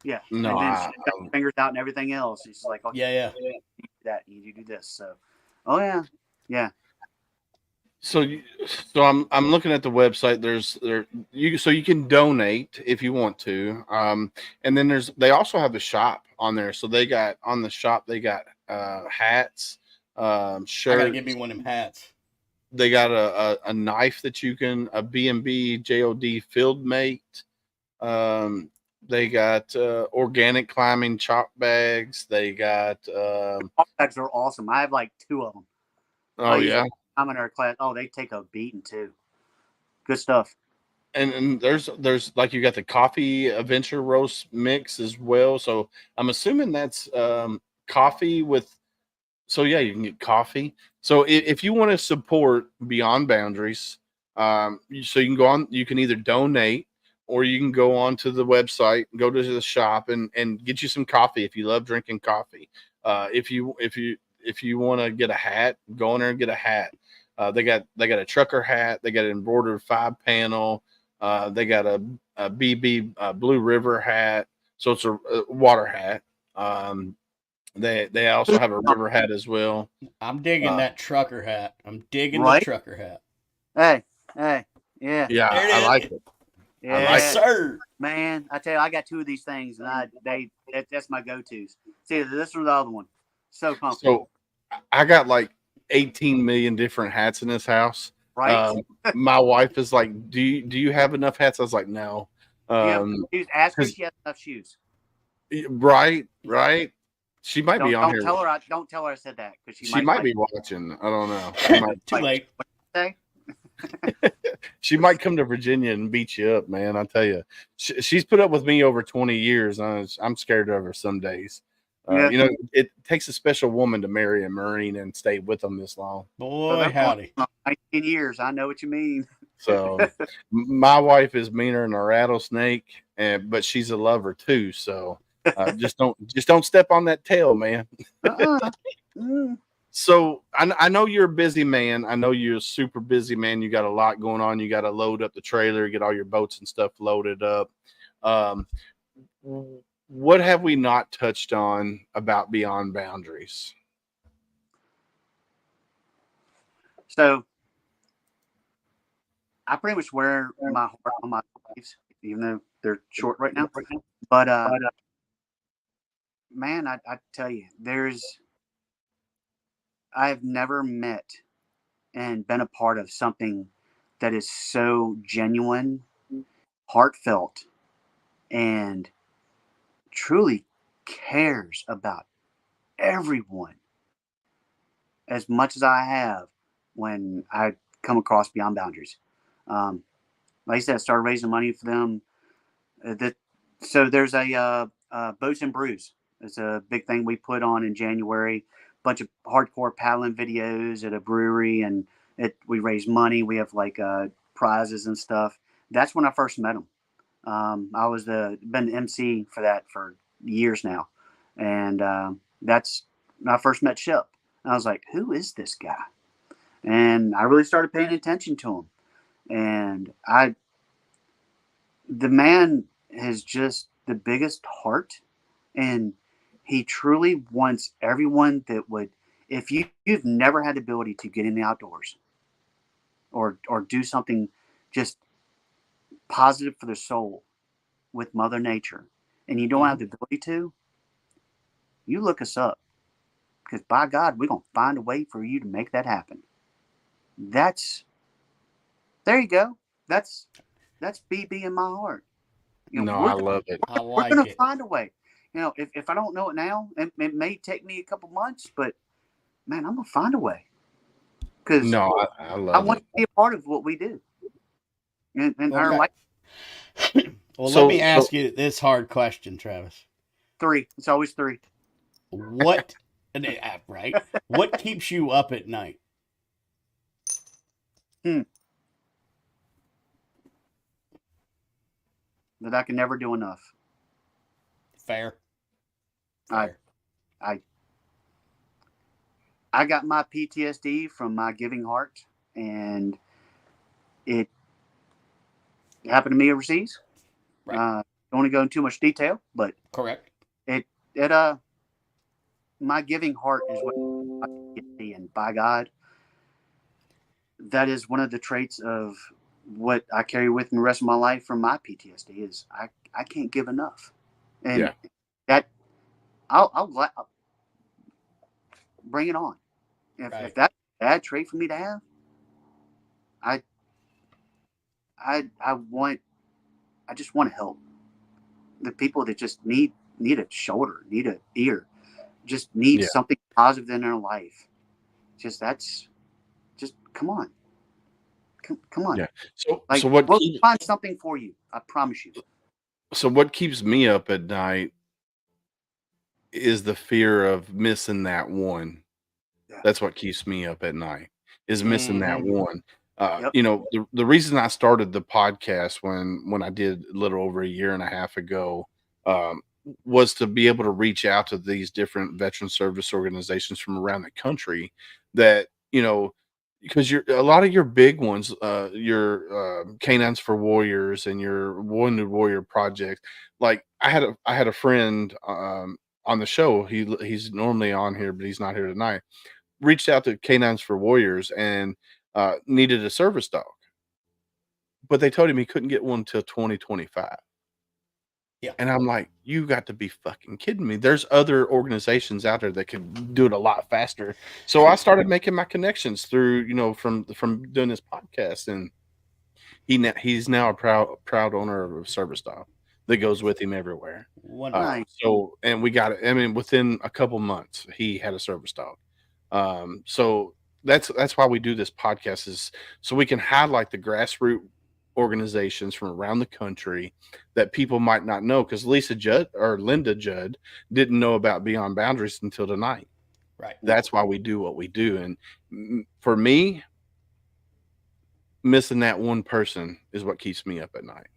Yeah. No, and then she got her fingers out and everything else. She's like, okay, yeah. You do that, you do this. So, oh yeah. So I'm looking at the website. So you can donate if you want to. And then they also have a shop on there. So they got on the shop, they got hats, shirts. I gotta give me one of them hats. They got a knife that you can, a B&B JOD field mate. They got organic climbing chalk bags. They got chalk bags are awesome. I have like 2 of them. Oh yeah. I'm in our class. Oh, they take a beating too. Good stuff. And there's like you got the coffee adventure roast mix as well. So I'm assuming that's coffee with. So yeah, you can get coffee. So if you want to support Beyond Boundaries, so you can go on. You can either donate or you can go on to the website, go to the shop, and get you some coffee if you love drinking coffee. If you want to get a hat, go in there and get a hat. They got a trucker hat. They got an embroidered 5-panel. They got a BB Blue River hat. So it's a water hat. They also have a river hat as well. I'm digging that trucker hat. I'm digging right? the trucker hat. Hey, yeah. Yeah, I like it. Yeah, I like sir. Man, I tell you, I got 2 of these things, and that's my go-tos. See, this or the other one. So comfortable. So I got like 18 million different hats in this house. Right. My wife is like, do you have enough hats? I was like, no. Ask her if she has enough shoes. Right. She might be on don't here. Don't tell her I said that, because she might be watching. I don't know. Too late. Say? She might come to Virginia and beat you up, man. I tell you, she's put up with me over 20 years. I'm scared of her some days. It takes a special woman to marry a Marine and stay with them this long. Boy, howdy. 19 years. I know what you mean. So my wife is meaner than a rattlesnake, but she's a lover too. So just don't step on that tail, man. So I know you're a busy man. I know you're a super busy man. You got a lot going on. You got to load up the trailer, get all your boats and stuff loaded up. What have we not touched on about Beyond Boundaries? So I pretty much wear my heart on my sleeves, even though they're short right now. But man, I tell you, I've never met and been a part of something that is so genuine, heartfelt, and truly cares about everyone as much as I have when I come across Beyond Boundaries. Like I said, I started raising money for them. So there's a Boats and Brews. It's a big thing we put on in January. bunch of hardcore paddling videos at a brewery, and we raise money. We have like prizes and stuff. That's when I first met him. I was been the MC for that for years now, and that's when I first met Shep. I was like, who is this guy? And I really started paying attention to him. And the man has just the biggest heart, and he truly wants everyone that would, if you've never had the ability to get in the outdoors or do something just positive for the soul with Mother Nature, and you don't have the ability to, you look us up, because by God, we're going to find a way for you to make that happen. There you go. That's BB in my heart. I love it. I We're like going to it. find a way. If I don't know it now, it may take me a couple months, but man, I'm going to find a way. Because No, I I love want it. to be a part of what we do. And our Okay. life, Well, So- let me ask you this hard question, Travis. 3. It's always 3. What, right? What keeps you up at night? That I can never do enough. Fair. I Fair. I got my PTSD from my giving heart, and it happened to me overseas. Right. Don't want to go into too much detail, but Correct. my giving heart is what PTSD, and by God, that is one of the traits of what I carry with me the rest of my life from my PTSD is I can't give enough, and that I'll bring it on. If that's a bad trait for me to have, I just want to help the people that just need a shoulder, need an ear, just need something positive in their life. Just come on. Come on. Yeah. So Like, what we'll find something for you. I promise you. So what keeps me up at night is the fear of missing that one. Yeah. That's what keeps me up at night, is missing that one. Yep. The reason I started the podcast when I did a little over a year and a half ago, was to be able to reach out to these different veteran service organizations from around the country that, because a lot of your big ones, your Canines for Warriors and your Wounded Warrior Project. Like I had a friend on the show. He's normally on here, but he's not here tonight. Reached out to Canines for Warriors and needed a service dog, but they told him he couldn't get one until 2025. Yeah. And I'm like, you got to be fucking kidding me. There's other organizations out there that could do it a lot faster. So I started making my connections through, from doing this podcast, and he's now a proud owner of a service dog that goes with him everywhere. Wonderful. So, and we got it. I mean, within a couple months, he had a service dog. So that's why we do this podcast, is so we can highlight the grassroots organizations from around the country that people might not know, because Linda Judd didn't know about Beyond Boundaries until tonight. Right. That's why we do what we do. And for me, missing that one person is what keeps me up at night.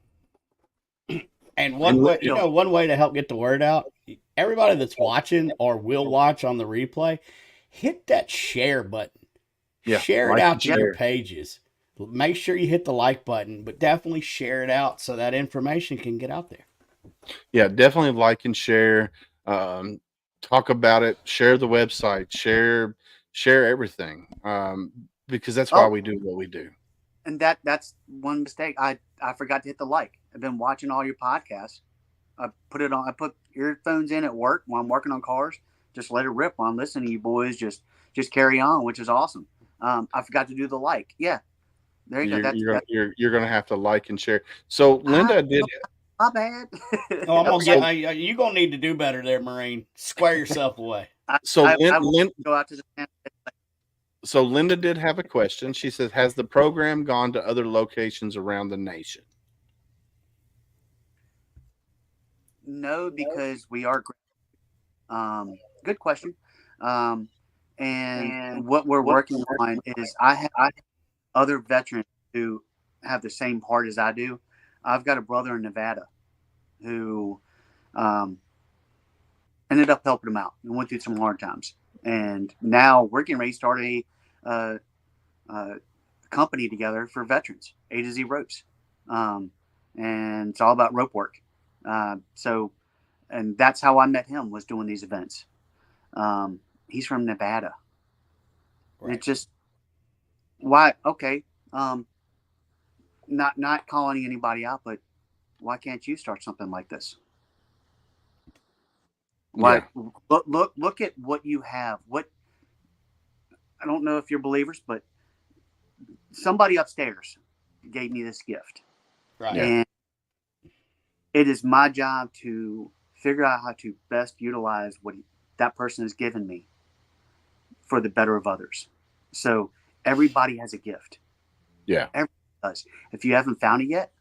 And one way to help get the word out, everybody that's watching or will watch on the replay, hit that share button. Yeah, share like it out and to your share. pages. Make sure you hit the like button, but definitely share it out so that information can get out there. Yeah, definitely like and share. Talk about it. Share the website. Share everything. Because that's why we do what we do. And that's one mistake. I forgot to hit the like. I've been watching all your podcasts. I put earphones in at work while I'm working on cars. Just let it rip while I'm listening to you boys. Just carry on, which is awesome. I forgot to do the like. Yeah. There you go. You're going to have to like and share. So Linda did. My bad. Oh, you're going to need to do better there, Marine. Square yourself away. I will go out to the. So Linda did have a question. She says, has the program gone to other locations around the nation? No, because we are. Good question. And what we're working on is I have other veterans who have the same heart as I do. I've got a brother in Nevada who ended up helping him out and went through some hard times. And now we're getting ready to start a company together for veterans, A to Z Ropes. And it's all about rope work. And that's how I met him, was doing these events. He's from Nevada. Right. It's just, why? Okay. Not calling anybody out, but why can't you start something like this? Why? Yeah. Look at what you have. What, I don't know if you're believers, but somebody upstairs gave me this gift. Right. And it is my job to figure out how to best utilize what that person has given me for the better of others. So everybody has a gift. Yeah. Everybody does. If you haven't found it yet,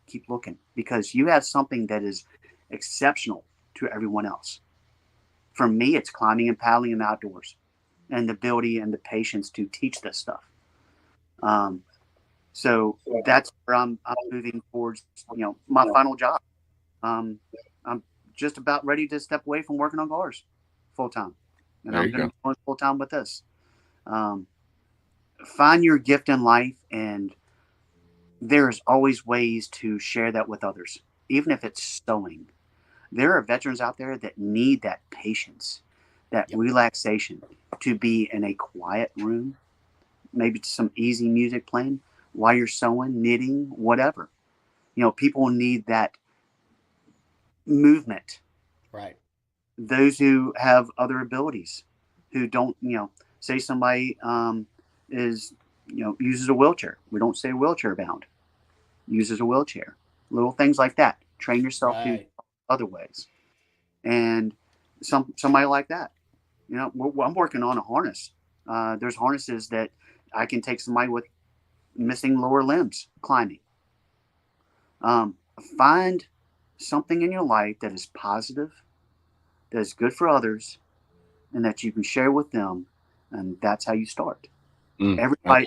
keep looking, because you have something that is exceptional to everyone else. For me, it's climbing and paddling in the outdoors, and the ability and the patience to teach this stuff. So that's where I'm moving towards, my final job. I'm just about ready to step away from working on cars full time. And I'm going to go full time with this. Find your gift in life, and there's always ways to share that with others, even if it's sewing. There are veterans out there that need that patience, that relaxation, to be in a quiet room, maybe some easy music playing while you're sewing, knitting, whatever. People need that movement. Right. Those who have other abilities, who don't, say somebody is, uses a wheelchair. We don't say wheelchair bound. Uses a wheelchair. Little things like that. Train yourself to other ways. And somebody like that. I'm working on a harness. There's harnesses that I can take somebody with missing lower limbs climbing. Find something in your life that is positive, that is good for others, and that you can share with them, and that's how you start. Everybody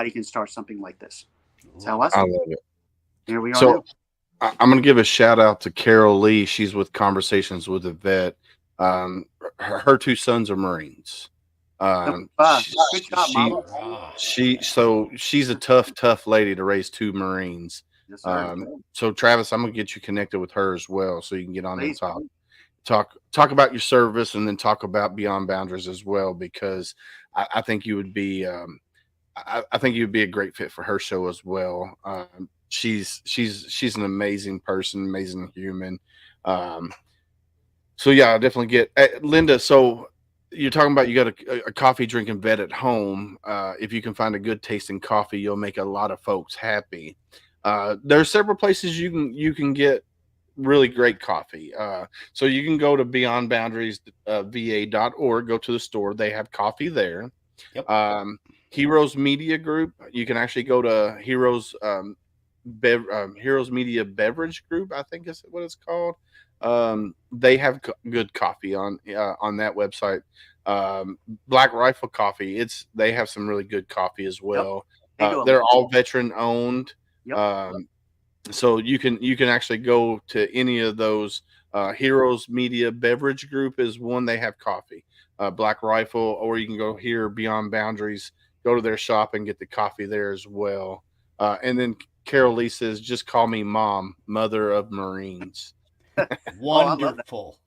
can start something like this. That's how I started. I love it. Here we are. So now. I'm going to give a shout out to Carol Lee. She's with Conversations with a Vet. Her two sons are Marines. Good job, Mama. She's a tough lady to raise two Marines. Yes, sir. So Travis, I'm going to get you connected with her as well, so you can get on and talk about your service, and then talk about Beyond Boundaries as well, because I think you would be I think you'd be a great fit for her show as well. She's an amazing person, amazing human. So yeah, I'll definitely get Linda. So you're talking about you got a coffee drinking vet at home. If you can find a good tasting coffee, you'll make a lot of folks happy. There are several places you can get really great coffee. So you can go to beyondboundariesva.org, go to the store. They have coffee there. Yep. Heroes Media Group. You can actually go to Heroes Media Beverage Group, I think is what it's called. They have good coffee on that website. Black Rifle Coffee. They have some really good coffee as well. Yep. They're all veteran owned. Yep. So you can actually go to any of those. Heroes Media Beverage Group is one. They have coffee. Black Rifle, or you can go here, Beyond Boundaries, go to their shop and get the coffee there as well. And then Carol Lee says, just call me Mom, Mother of Marines. Wonderful.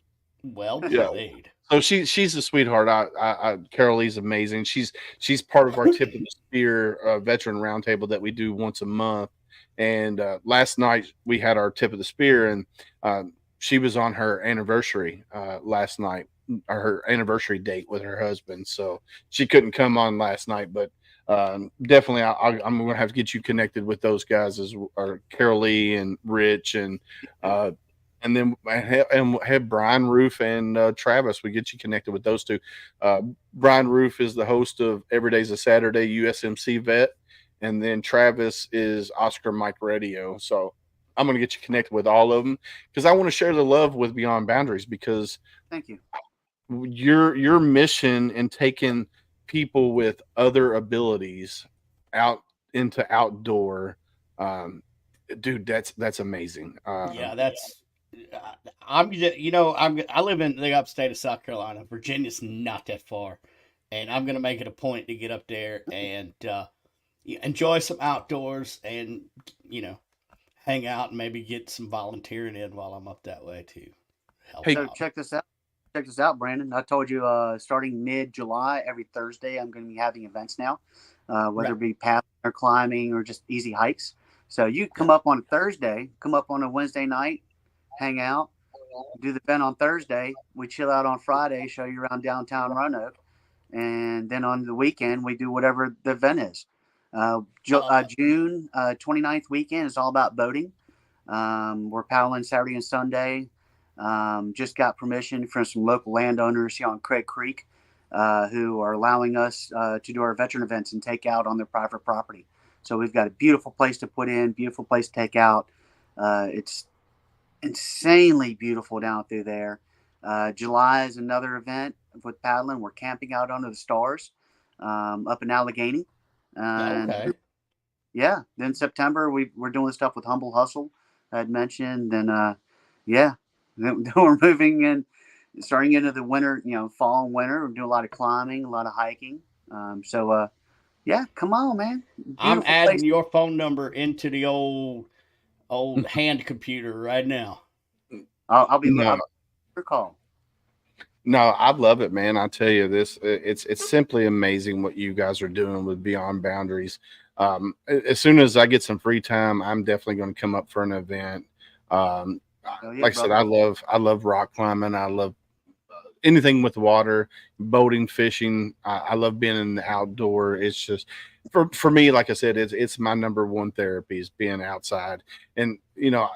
Well played. So she's a sweetheart. Carol Lee's amazing. She's part of our Tip of the Spear veteran roundtable that we do once a month. And last night we had our Tip of the Spear, and she was on her anniversary last night, or her anniversary date with her husband. So she couldn't come on last night, but definitely I'm going to have to get you connected with those guys, or Carol Lee and Rich, and then have Brian Roof and Travis. We get you connected with those two. Brian Roof is the host of Every Day's a Saturday, USMC Vet. And then Travis is Oscar Mike Radio. So I'm going to get you connected with all of them, because I want to share the love with Beyond Boundaries, because thank you. your mission and taking people with other abilities out into outdoor, dude, that's amazing. Yeah, that's. I live in the upstate of South Carolina. Virginia's not that far, and I'm gonna make it a point to get up there and enjoy some outdoors and hang out and maybe get some volunteering in while I'm up that way to help Hey, So out. check this out. Check this out, Brandon. I told you starting mid-July, every Thursday, I'm going to be having events now, whether Right. it be paddling or climbing or just easy hikes. So you come up on a Thursday, come up on a Wednesday night, hang out, do the event on Thursday. We chill out on Friday, show you around downtown Roanoke, and then on the weekend we do whatever the event is. June 29th weekend is all about boating. We're paddling Saturday and Sunday. Just got permission from some local landowners here on Craig Creek, who are allowing us to do our veteran events and take out on their private property. So we've got a beautiful place to put in, beautiful place to take out. It's insanely beautiful down through there. July is another event with paddling. We're camping out under the stars up in Allegheny. And Okay. yeah, then September we're doing stuff with Humble Hustle I had mentioned. And yeah, then we're moving in, starting into the winter, fall and winter. We're doing a lot of climbing, a lot of hiking. Yeah, come on, man. I'm Beautiful adding place. your phone number into the old hand computer right now. I'll be no, your call. no, I love it, man. I tell you this, it's simply amazing what you guys are doing with Beyond Boundaries. As soon as I get some free time, I'm definitely going to come up for an event. Um, Oh, yeah, like I said, brother. I love rock climbing. I love anything with water, boating, fishing. I love being in the outdoor. It's just for me, like I said, it's my number one therapy is being outside. And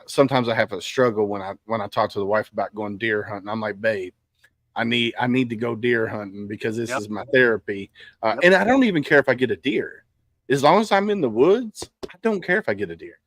sometimes I have a struggle when I talk to the wife about going deer hunting. I'm like, babe, I need to go deer hunting because this Yep, is my therapy. yep, And I don't even care if I get a deer. As long as I'm in the woods, I don't care if I get a deer.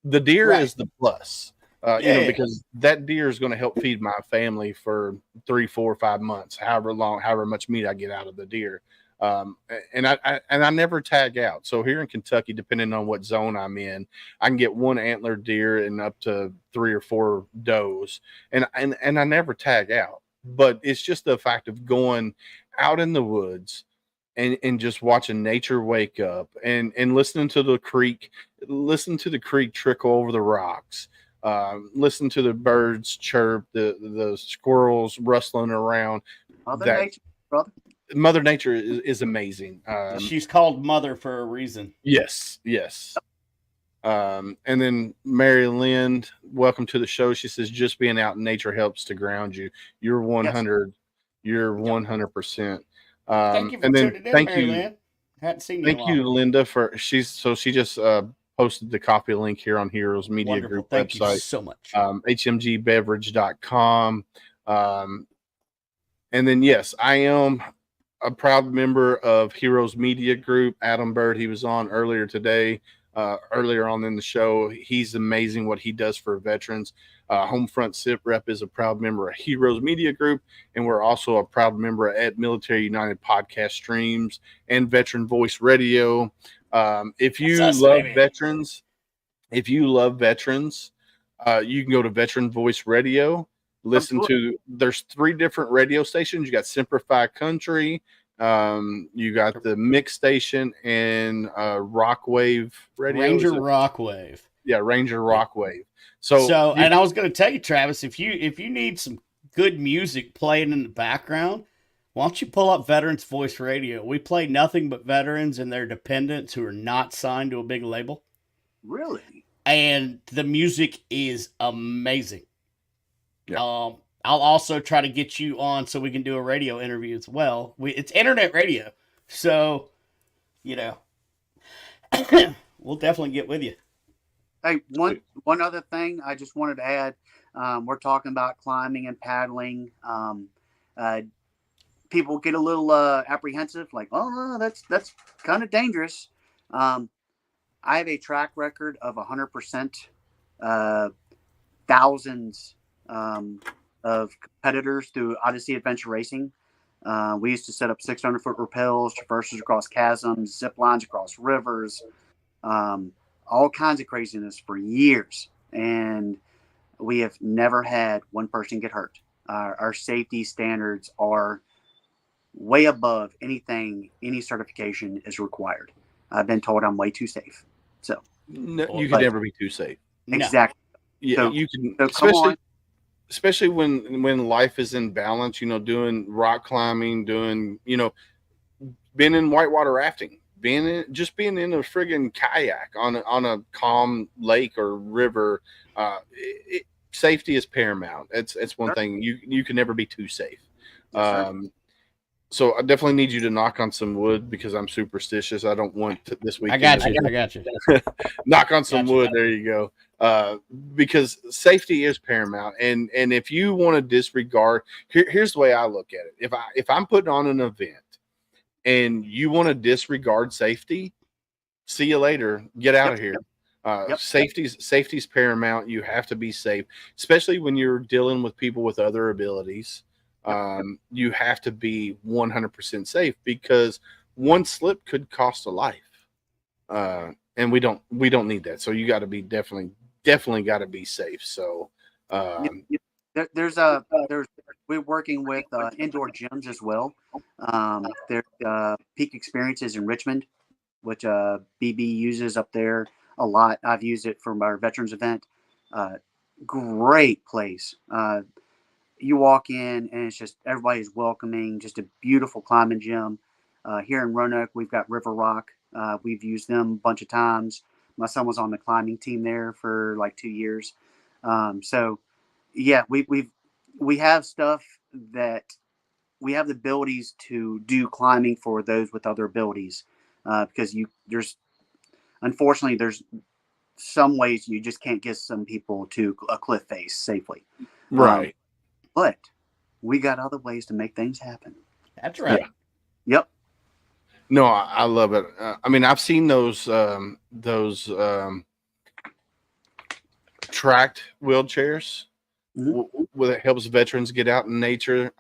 The deer Right. is the plus, Yeah. because that deer is going to help feed my family for 3, 4, 5 months, however much meat I get out of the deer. And I never tag out. So here in Kentucky, depending on what zone I'm in, I can get one antlered deer and up to 3 or 4 does, and I never tag out. But it's just the fact of going out in the woods and just watching nature wake up and listening to the creek, listen to the creek trickle over the rocks, listen to the birds chirp, the squirrels rustling around. Mother That Nature, brother. Mother Nature is amazing. She's called Mother for a reason. Yes, yes. And then Mary Lynn, welcome to the show. She says, just being out in nature helps to ground you. You're Yes. 100. You're Yep. 100%. Thank you for And then tuning in, Mary Lynn. Hadn't seen you in a thank while. you, Linda, for she just posted the copy link here on Heroes Media Wonderful. Group Thank you website, so much. hmgbeverage.com. And then, yes, I am a proud member of Heroes Media Group. Adam Bird, he was on earlier today, earlier on in the show. He's amazing what he does for veterans. Homefront Sitrep is a proud member of Heroes Media Group, and we're also a proud member at Military United Podcast Streams and Veteran Voice Radio. If you That's us, love baby. veterans, you can go to Veteran Voice Radio. Listen to, there's 3 different radio stations. You got Simplify Country, you got the Mix Station, and Rockwave Radio. Ranger Rockwave. Yeah, Ranger Rockwave. So and I was going to tell you, Travis, if you need some good music playing in the background, why don't you pull up Veterans Voice Radio? We play nothing but veterans and their dependents who are not signed to a big label, Really? and the music is amazing. Yeah. I'll also try to get you on so we can do a radio interview as well. It's internet radio, so we'll definitely get with you. Hey, one other thing I just wanted to add. We're talking about climbing and paddling. People get a little apprehensive, like, oh, that's kind of dangerous. I have a track record of 100%, thousands of competitors through Odyssey Adventure Racing. We used to set up 600-foot rappels, traverses across chasms, zip lines across rivers, all kinds of craziness for years. And we have never had one person get hurt. Our safety standards are way above anything, any certification is required. I've been told I'm way too safe. So No, you can never be too safe. No. exactly. Yeah, So- you can, So come on. especially when life is in balance. You know, doing rock climbing, doing being in whitewater rafting, being in a friggin' kayak on a calm lake or river. Safety is paramount. It's one Sure. thing you can never be too safe. Yes, sir. So I definitely need you to knock on some wood because I'm superstitious. I don't want this I weekend. got you. Knock on some Gotcha. wood. There you go. Because safety is paramount, and if you want to disregard, here's the way I look at it. If I'm putting on an event and you want to disregard safety, see you later. Get out of here. Safety's paramount. You have to be safe, especially when you're dealing with people with other abilities. You have to be 100% safe because one slip could cost a life. And we don't need that. So you got to be definitely got to be safe. So we're working with indoor gyms as well. There's Peak Experiences in Richmond, which BB uses up there a lot. I've used it for our veterans event. Great place. You walk in and it's just everybody's welcoming. Just a beautiful climbing gym. Here in Roanoke, we've got River Rock. We've used them a bunch of times. My son was on the climbing team there for like 2 years. So yeah, we have stuff that we have the abilities to do climbing for those with other abilities. Because unfortunately there's some ways you just can't get some people to a cliff face safely. right. But we got other ways to make things happen. That's right. Yep. No, I love it. I mean, I've seen those tracked wheelchairs where it helps veterans get out in nature.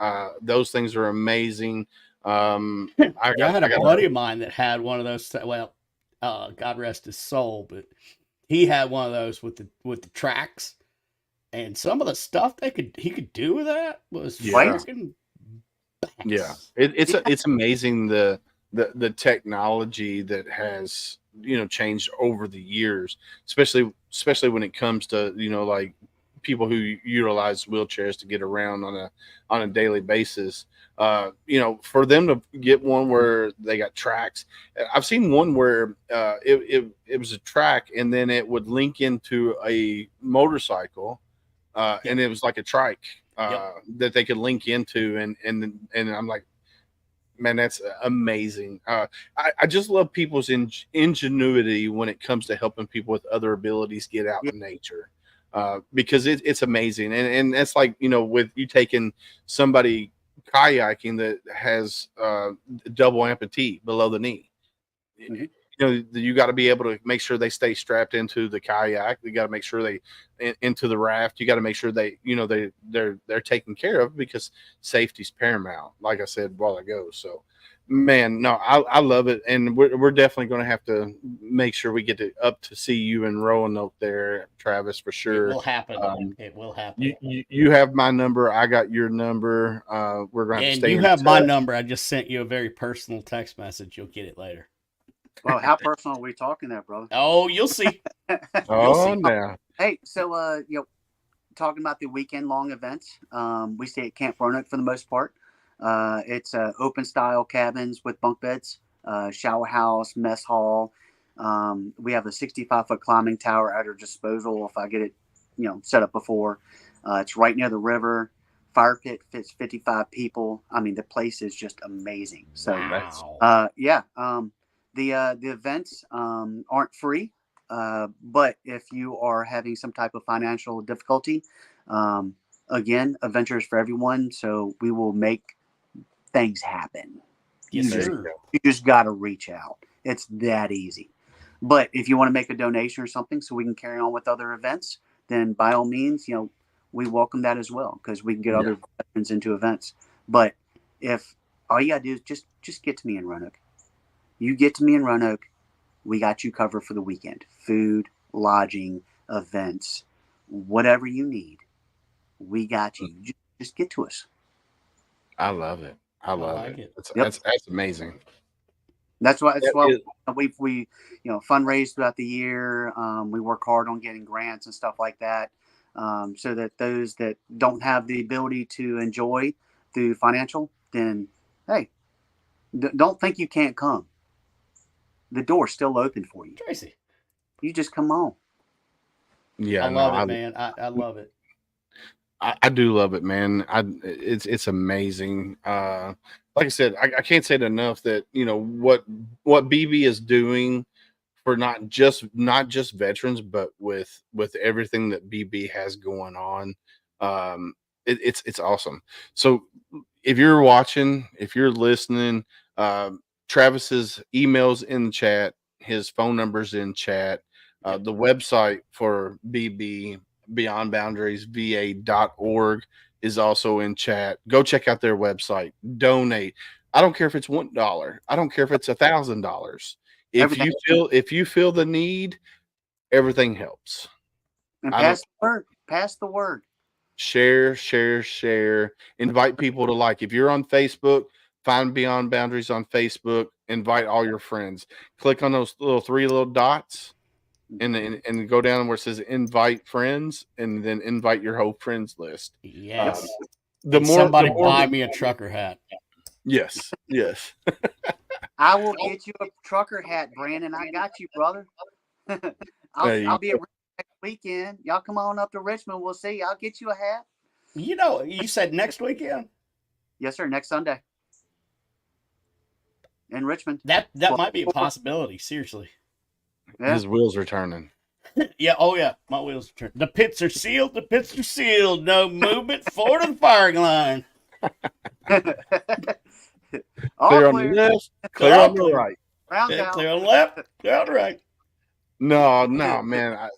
Those things are amazing. I had a buddy of mine that had one of those. Well, God rest his soul, but he had one of those with the tracks, and some of the stuff he could do with that was freaking badass. Yeah, it's amazing the technology that has changed over the years, especially when it comes to like people who utilize wheelchairs to get around on a daily basis. For them to get one where they got tracks. I've seen one where it was a track and then it would link into a motorcycle, and it was like a trike that they could link into, and I'm like, man, that's amazing. I just love people's ingenuity when it comes to helping people with other abilities get out in nature, because it's amazing. And that's like, with you taking somebody kayaking that has double amputee below the knee. You got to be able to make sure they stay strapped into the kayak. You got to make sure they into the raft. You got to make sure they're taken care of, because safety's paramount, like I said a while ago. So man, no, I love it, and we're definitely going to have to make sure we get up to see you in Roanoke there, Travis, for sure. It will happen. It will happen. You have my number. I got your number. We're going to have to stay. And you have my number. I just sent you a very personal text message. You'll get it later. Well, how personal are we talking there, brother? Oh, you'll see. Now. Hey, so talking about the weekend long events, we stay at Camp Roanoke for the most part. It's open style cabins with bunk beds, shower house, mess hall. We have a 65-foot climbing tower at our disposal if I get it, set up before. It's right near the river. Fire pit fits 55 people. I mean, the place is just amazing. So, wow. The events aren't free, but if you are having some type of financial difficulty, again, adventure is for everyone. So we will make things happen. Yes, You just got to reach out. It's that easy. But if you want to make a donation or something so we can carry on with other events, then by all means, we welcome that as well, because we can get other veterans into events. But if all you gotta do is just get to me in Roanoke, you get to me in Roanoke, we got you covered for the weekend. Food, lodging, events, whatever you need, we got you. Just get to us. I love it. I love like it. it. That's amazing. That's why we fundraise throughout the year. We work hard on getting grants and stuff like that, so that those that don't have the ability to enjoy through financial, then hey, don't think you can't come. The door's still open for you. Tracy, You just come on. Yeah, I love it, man. I love it. I do love it, man. It's amazing. Like I said, I can't say it enough that what BB is doing for not just veterans, but with everything that BB has going on. It's awesome. So if you're watching, if you're listening, Travis's emails in the chat, his phone number's in chat, the website for BB, beyondboundariesva.org, is also in chat. Go check out their website. Donate. I don't care if it's $1. I don't care if it's $1,000. If you feel the need, everything helps. And pass the word. Pass the word. Share. Invite people to like. If you're on Facebook, find Beyond Boundaries on Facebook. Invite all your friends. Click on those three little dots, and go down where it says invite friends, and then invite your whole friends list. Yes. Somebody buy me a trucker hat. Yes. I will get you a trucker hat, Brandon. I got you, brother. I'll be at Richmond next weekend. Y'all come on up to Richmond. We'll see. I'll get you a hat. You said next weekend? Yes, sir. Next Sunday in Richmond. That might be a possibility. Seriously. Yeah. His wheels are turning. Yeah. Oh, yeah. My wheels are turning. The pits are sealed. No movement forward of the firing line. Clear on the left, clear on the right. Yeah, clear on the left, clear on the right. No, man.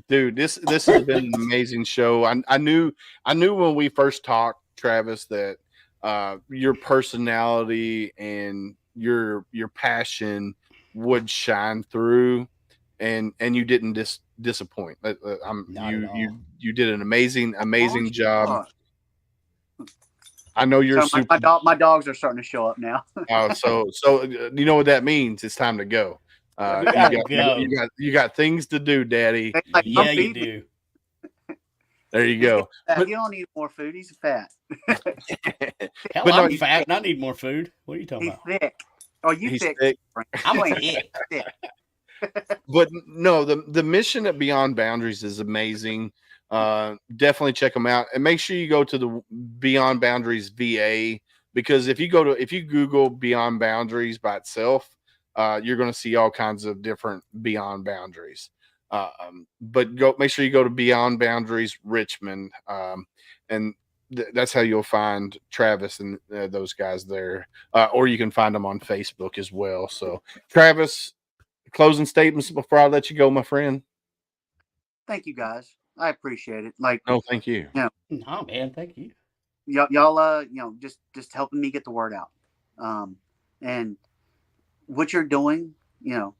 Dude, this has been an amazing show. I knew when we first talked, Travis, that your personality and your passion would shine through, and you didn't disappoint. You did an amazing job. I know you're my dogs are starting to show up now. So you know what that means? It's time to go. You got things to do, Daddy. Yeah, you do. There you go. But you don't need more food. He's fat. Hell, I'm fat and I need more food. What are you talking about? He's thick. Oh, he's thick. I'm thick. But no, the mission at Beyond Boundaries is amazing. Definitely check them out, and make sure you go to the Beyond Boundaries VA, because if you Google Beyond Boundaries by itself, you're going to see all kinds of different Beyond Boundaries. But make sure you go to Beyond Boundaries Richmond, and that's how you'll find Travis and those guys there, or you can find them on Facebook as well. So, Travis, closing statements before I let you go, my friend. Thank you, guys. I appreciate it. No, thank you. No, man, thank you. Y'all, just helping me get the word out. And what you're doing, remember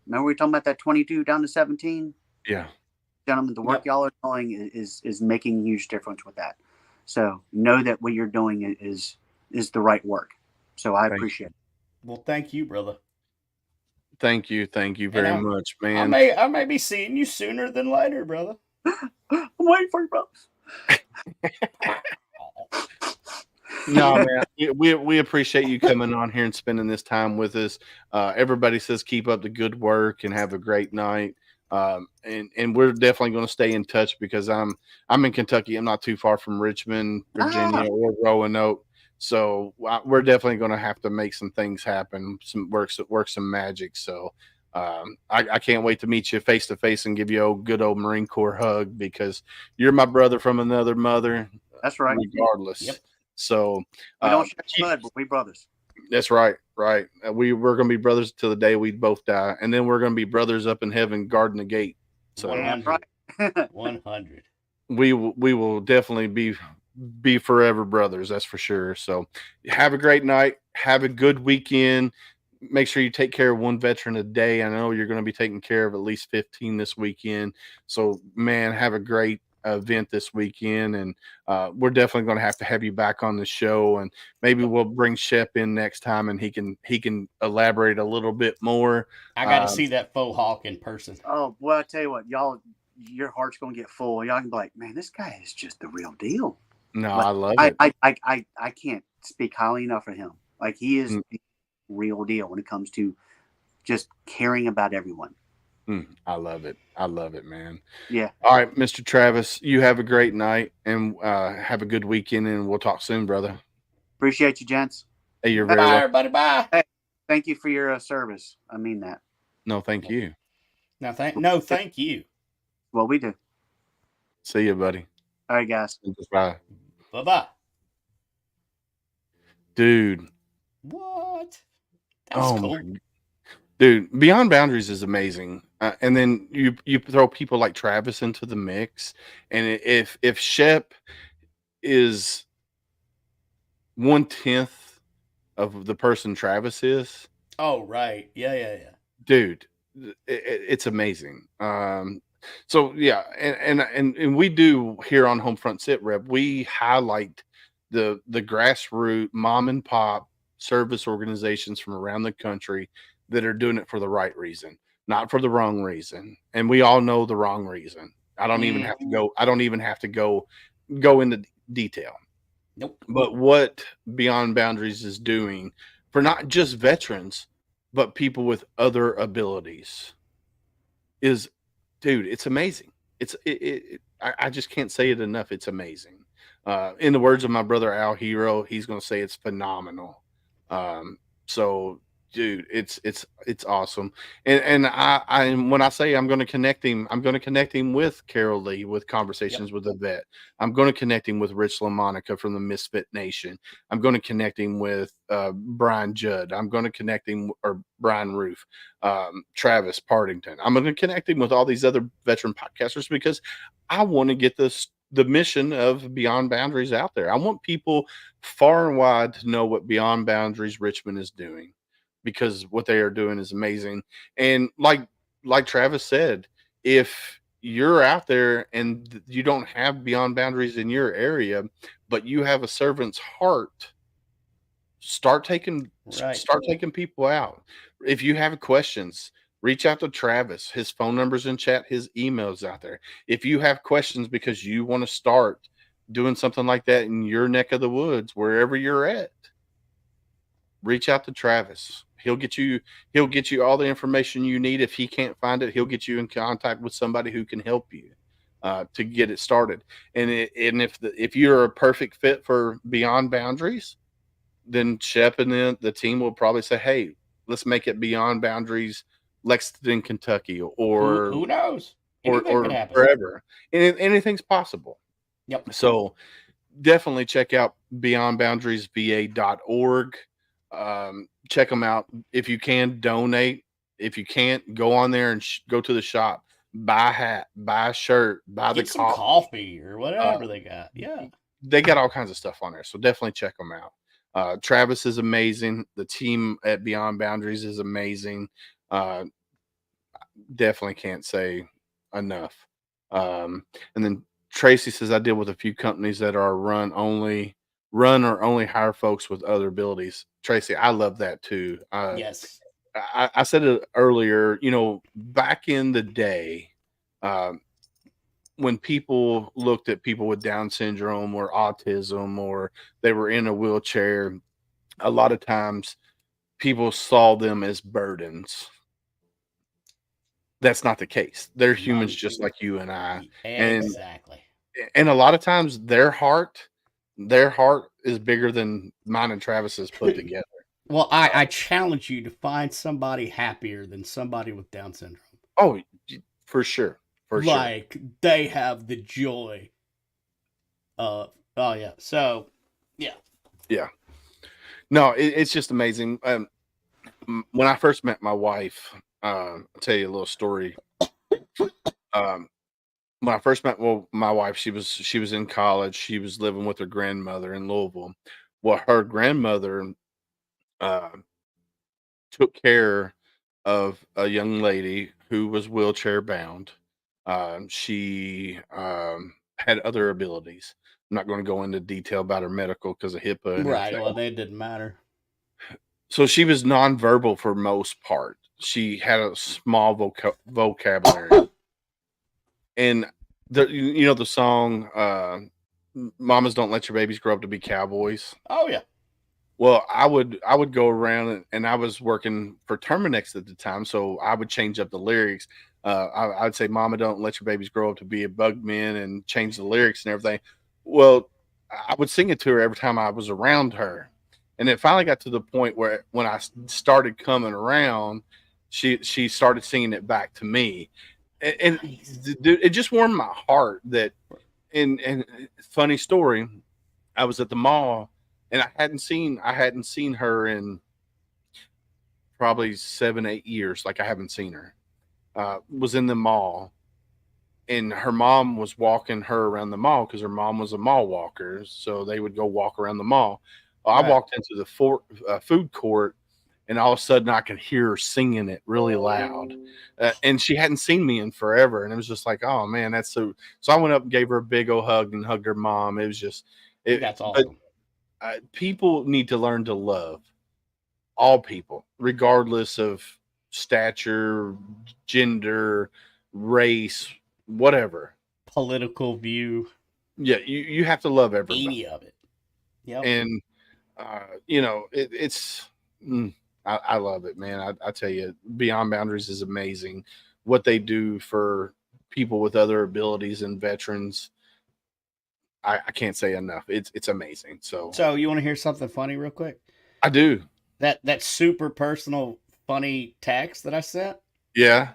we were talking about that 22 down to 17? Yeah. Gentlemen, the work y'all are doing is making a huge difference with that. So know that what you're doing is the right work. So I appreciate it. Well, thank you, brother. Thank you very much, man. I may be seeing you sooner than later, brother. I'm waiting for you, bro. No, man, we appreciate you coming on here and spending this time with us. Everybody says keep up the good work and have a great night. And we're definitely going to stay in touch, because I'm in Kentucky. I'm not too far from Richmond, Virginia, or Roanoke. So we're definitely going to have to make some things happen, work some magic. So I can't wait to meet you face to face and give you a good old Marine Corps hug, because you're my brother from another mother. That's right. Regardless. Yep. So we don't share blood, but we brothers. That's right. Right. We're going to be brothers till the day we both die. And then we're going to be brothers up in heaven guarding the gate. So 100. 100. we will definitely be forever brothers. That's for sure. So have a great night. Have a good weekend. Make sure you take care of one veteran a day. I know you're going to be taking care of at least 15 this weekend. So, man, have a great event this weekend. And we're definitely going to have you back on the show. And maybe we'll bring Shep in next time and he can elaborate a little bit more. I got to see that faux hawk in person. Oh, well, I tell you what, y'all, your heart's going to get full. Y'all can be like, man, this guy is just the real deal. No, like, I love it. I can't speak highly enough of him. Like, he is the real deal when it comes to just caring about everyone. I love it. I love it, man. Yeah. All right, Mr. Travis, you have a great night and have a good weekend, and we'll talk soon, brother. Appreciate you, gents. Hey, you're Bye, very welcome. everybody. Bye. Hey, thank you for your service. I mean that. No, thank you. Thank you. Well, we do. See you, buddy. All right, guys. Bye. Bye-bye. Dude. What? That was cool. Dude, Beyond Boundaries is amazing. And then you throw people like Travis into the mix. And if Shep is 1/10 of the person Travis is. Oh, right. Yeah. Dude, it's amazing. So yeah, and we do here on Homefront Sitrep, we highlight the grassroots mom and pop service organizations from around the country that are doing it for the right reason, not for the wrong reason. And we all know the wrong reason. I don't even have to go into detail. Nope. But what Beyond Boundaries is doing for not just veterans, but people with other abilities is, dude, it's amazing. I just can't say it enough. It's amazing. In the words of my brother Al Hero, he's going to say it's phenomenal. So, dude, it's awesome. And I when I say I'm going to connect him with Carol Lee with Conversations with a Vet. I'm going to connect him with Rich LaMonica from the Misfit Nation. I'm going to connect him with Brian Judd. I'm going to connect him or Brian Roof, Travis Partington. I'm going to connect him with all these other veteran podcasters because I want to get the mission of Beyond Boundaries out there. I want people far and wide to know what Beyond Boundaries Richmond is doing, because what they are doing is amazing. And like Travis said, if you're out there and you don't have Beyond Boundaries in your area, but you have a servant's heart, start taking people out. If you have questions, reach out to Travis. His phone number's in chat. His email's out there. If you have questions because you want to start doing something like that in your neck of the woods, wherever you're at, reach out to Travis. He'll get you all the information you need. If he can't find it, he'll get you in contact with somebody who can help you to get it started. And if you're a perfect fit for Beyond Boundaries, then Shep and the team will probably say, hey, let's make it Beyond Boundaries Lexington, Kentucky, or who knows? Or wherever. Anything's possible. Yep. So definitely check out beyondboundariesva.org. Check them out. If you can, donate. If you can't, go on there and go to the shop, buy a hat, buy a shirt, buy Get the some coffee or whatever they got. Yeah. They got all kinds of stuff on there. So definitely check them out. Travis is amazing. The team at Beyond Boundaries is amazing. Definitely can't say enough. And then Tracy says, I deal with a few companies that are run or only hire folks with other abilities. Tracy, I love that too. Yes. I said it earlier, back in the day, when people looked at people with Down syndrome or autism, or they were in a wheelchair, a lot of times people saw them as burdens. That's not the case. They're humans just like you and I. Exactly. And a lot of times their heart is bigger than mine and Travis's put together. Well, I challenge you to find somebody happier than somebody with Down syndrome. Oh, for sure. Like, they have the joy. Oh, yeah. So, yeah. Yeah. No, it's just amazing. When I first met my wife, I'll tell you a little story. when I first met my wife, she was in college. She was living with her grandmother in Louisville. Well, her grandmother uh, took care of a young lady who was wheelchair bound. She had other abilities. I'm not going to go into detail about her medical because of HIPAA and Right. everything. Well, they didn't matter. So she was nonverbal for most part. She had a small vocabulary, and the song "Mamas Don't Let Your Babies Grow Up to Be Cowboys." Oh yeah. Well, I would go around and I was working for Terminex at the time, so I would change up the lyrics. I'd say, "Mama, don't let your babies grow up to be a bugman," and change the lyrics and everything. Well, I would sing it to her every time I was around her, and it finally got to the point where when I started coming around, she started singing it back to me, and Nice. it just warmed my heart that. And funny story, I was at the mall and I hadn't seen her in probably 7, 8 years. Like I haven't seen her. Was in the mall and her mom was walking her around the mall because her mom was a mall walker. So they would go walk around the mall. Well, I Right. walked into the food court and all of a sudden I could hear her singing it really loud. And she hadn't seen me in forever. And it was just like, oh man, that's so. So I went up and gave her a big old hug and hugged her mom. It was just, That's but awesome. people need to learn to love all people, regardless of stature, gender, race, whatever. Political view, Yeah, you have to love everybody. any of it. Yep. And it's I love it, man. I tell you, Beyond Boundaries is amazing. What they do for people with other abilities and veterans, I can't say enough. It's amazing. So So you want to hear something funny real quick? I do. That super personal funny text that I sent, Yeah.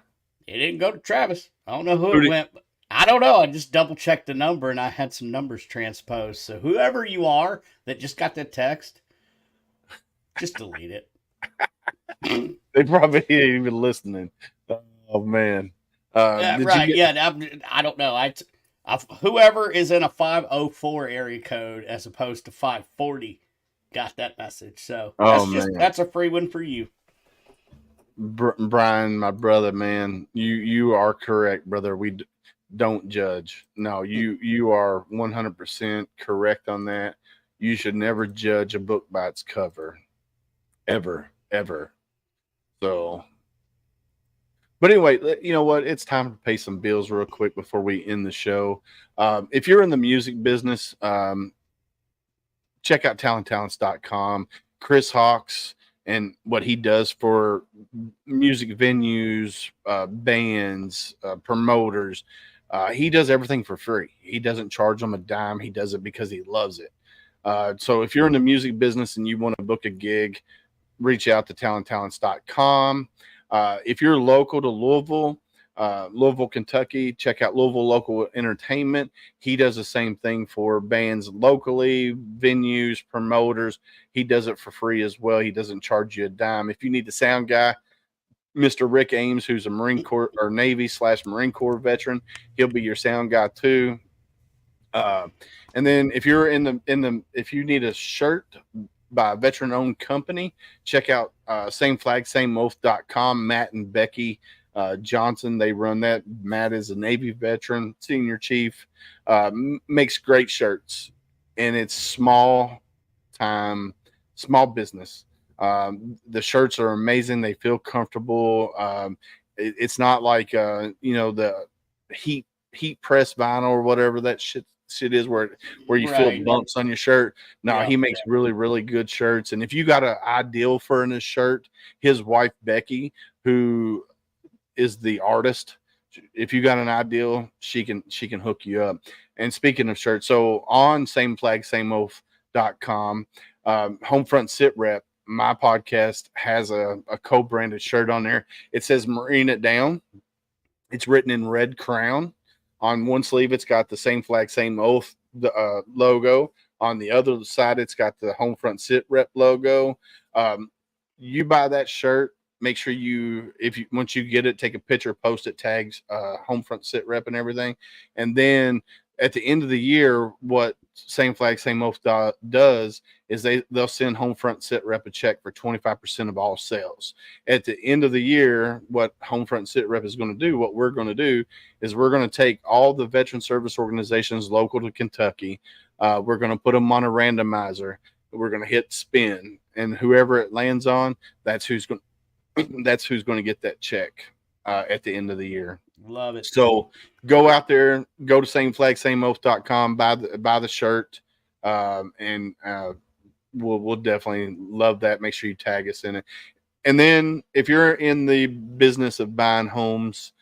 it didn't go to Travis. I don't know who Who it did- went. I don't know. I just double checked the number and I had some numbers transposed. So whoever you are that just got that text, just delete it. They probably ain't even listening. Oh man. Yeah, Did right. you get, Yeah. I don't know. Whoever is in a 504 area code as opposed to 540 got that message. So Oh, man. that's a free one for you. Brian, my brother, man, you are correct, brother. Don't judge. No, you are 100% correct on that. You should never judge a book by its cover, ever. So, but anyway, you know what? It's time to pay some bills real quick before we end the show. If you're in the music business, check out talenttalents.com. Chris Hawks and what he does for music venues, bands, promoters. He does everything for free. He doesn't charge them a dime. He does it because he loves it. So if you're in the music business and you want to book a gig, reach out to talenttalents.com. If you're local to Louisville, Kentucky, check out Louisville Local Entertainment. He does the same thing for bands locally, venues, promoters. He does it for free as well. He doesn't charge you a dime. If you need the sound guy, Mr. Rick Ames, who's a Marine Corps or Navy/Marine Corps veteran, he'll be your sound guy too. And then if you're if you need a shirt by a veteran-owned company, check out sameflagsameoath.com. Matt and Becky Johnson, they run that. Matt is a Navy veteran, senior chief, makes great shirts, and it's small business. The shirts are amazing. They feel comfortable. It's not like the heat press vinyl or whatever that shit is where you feel Right. bumps on your shirt. No, Yeah. he makes really, really good shirts. And if you got an ideal for in his shirt, his wife Becky, who is the artist, if you got an ideal, she can hook you up. And speaking of shirts, so on sameflagsameoath.com, Homefront Sitrep, my podcast, has a co-branded shirt on there. It says Marine It Down. It's written in red crown. On one sleeve, it's got the Same Flag, Same Oath logo. On the other side, it's got the Homefront Sitrep logo. You buy that shirt, make sure once you get it, take a picture, post it, tags Homefront Sitrep and everything. And then at the end of the year, what Same Flag Same Oath does is they'll send Homefront Sitrep a check for 25% of all sales. At the end of the year, what Homefront Sitrep is going to do, what we're going to do, is we're going to take all the veteran service organizations local to Kentucky. We're going to put them on a randomizer. We're going to hit spin, and whoever it lands on, that's who's going to get that check at the end of the year. Love it. So go out there, go to sameflagsameoath.com, buy the shirt, and we'll definitely love that. Make sure you tag us in it. And then if you're in the business of buying homes,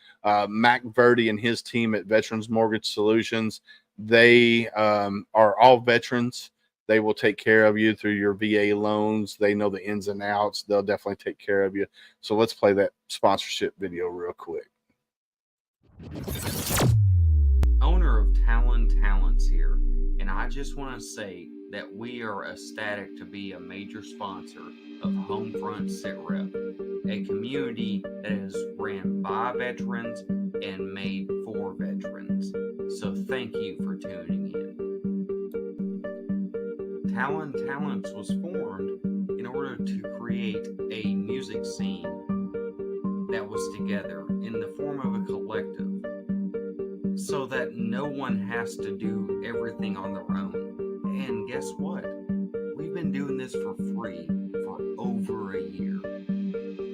Mac Verdi and his team at Veterans Mortgage Solutions, they are all veterans. They will take care of you through your VA loans. They know the ins and outs. They'll definitely take care of you. So let's play that sponsorship video real quick. Owner of Talon Talents here, and I just want to say that we are ecstatic to be a major sponsor of Homefront Sitrep, a community that is ran by veterans and made for veterans. So thank you for tuning in. Talon Talents was formed in order to create a music scene that was together in the form of a collective, so that no one has to do everything on their own. And guess what? We've been doing this for free for over a year.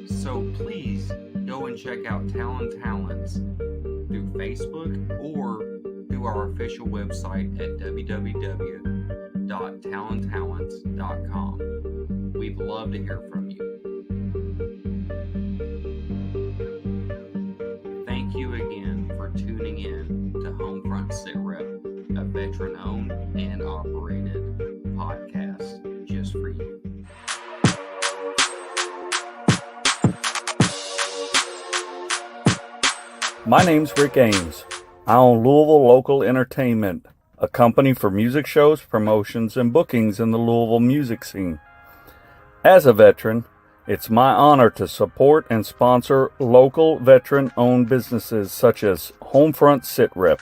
So please go and check out Talon Talents through Facebook or through our official website at www.talontalents.com. We'd love to hear from you. Thank you again for tuning in to Homefront Sitrep, a veteran-owned and operated podcast just for you. My name's Rick Ames. I own Louisville Local Entertainment, a company for music shows, promotions, and bookings in the Louisville music scene. As a veteran, it's my honor to support and sponsor local veteran-owned businesses such as Homefront Sitrep,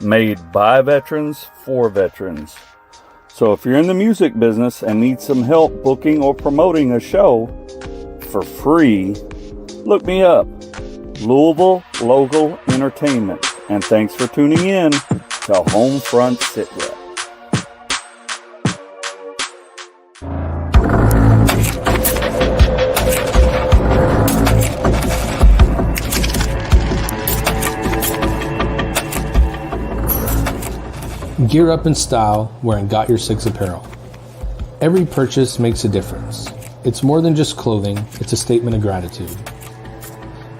made by veterans for veterans. So if you're in the music business and need some help booking or promoting a show for free, look me up, Louisville Local Entertainment. And thanks for tuning in to Homefront Sitrep. Gear up in style wearing Got Your Six apparel. Every purchase makes a difference. It's more than just clothing, it's a statement of gratitude.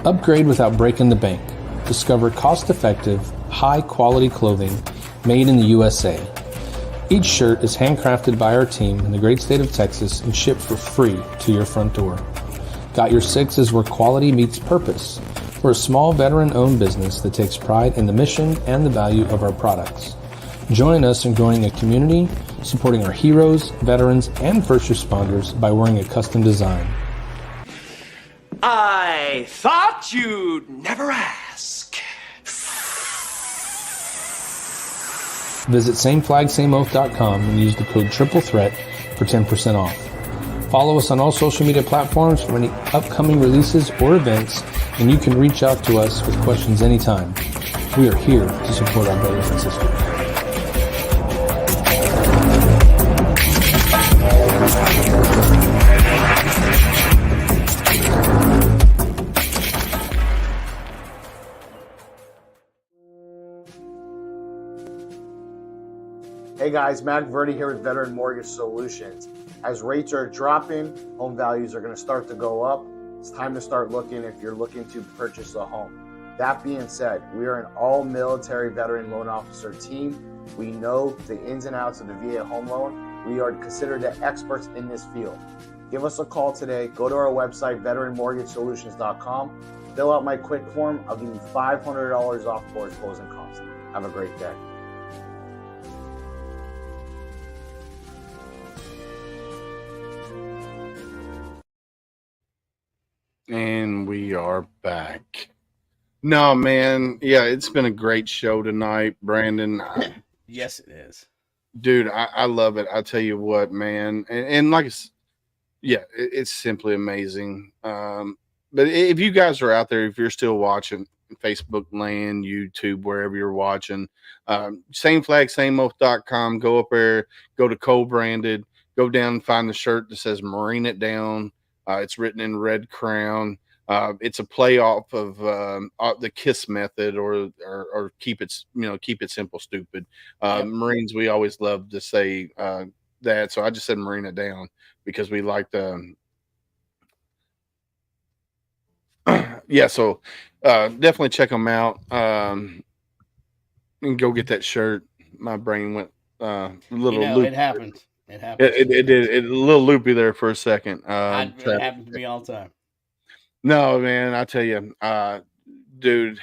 Upgrade without breaking the bank. Discover cost-effective, high-quality clothing made in the USA. Each shirt is handcrafted by our team in the great state of Texas and shipped for free to your front door. Got Your Six is where quality meets purpose. We're a small veteran-owned business that takes pride in the mission and the value of our products. Join us in growing a community, supporting our heroes, veterans, and first responders by wearing a custom design. I thought you'd never ask. Visit sameflagsameoath.com and use the code TRIPLETHREAT for 10% off. Follow us on all social media platforms for any upcoming releases or events, and you can reach out to us with questions anytime. We are here to support our brothers and sisters. Hey guys, Mac Verdi here with Veteran Mortgage Solutions. As rates are dropping, home values are going to start to go up. It's time to start looking if you're looking to purchase a home. That being said, we are an all-military veteran loan officer team. We know the ins and outs of the VA home loan. We are considered the experts in this field. Give us a call today. Go to our website, veteranmortgagesolutions.com. Fill out my quick form. I'll give you $500 off towards closing costs. Have a great day. back. No, man. Yeah, it's been a great show tonight, Brandon. Yes, it is. Dude, I love it. I tell you what, man. And like, yeah, it's simply amazing. But if you guys are out there, if you're still watching Facebook land, YouTube, wherever you're watching, same flag, same oath.com, go up there, go to co-branded, go down and find the shirt that says Marine It Down. It's written in red crown. It's a play off of the KISS method, or keep it simple, stupid. Yep. Marines, we always love to say that, so I just said Marine It Down because we like the yeah. So definitely check them out, and go get that shirt. My brain went a little loop. It happens. It happens. It did a little loopy there for a second. It happens to me all the time. No, man, I tell you, dude,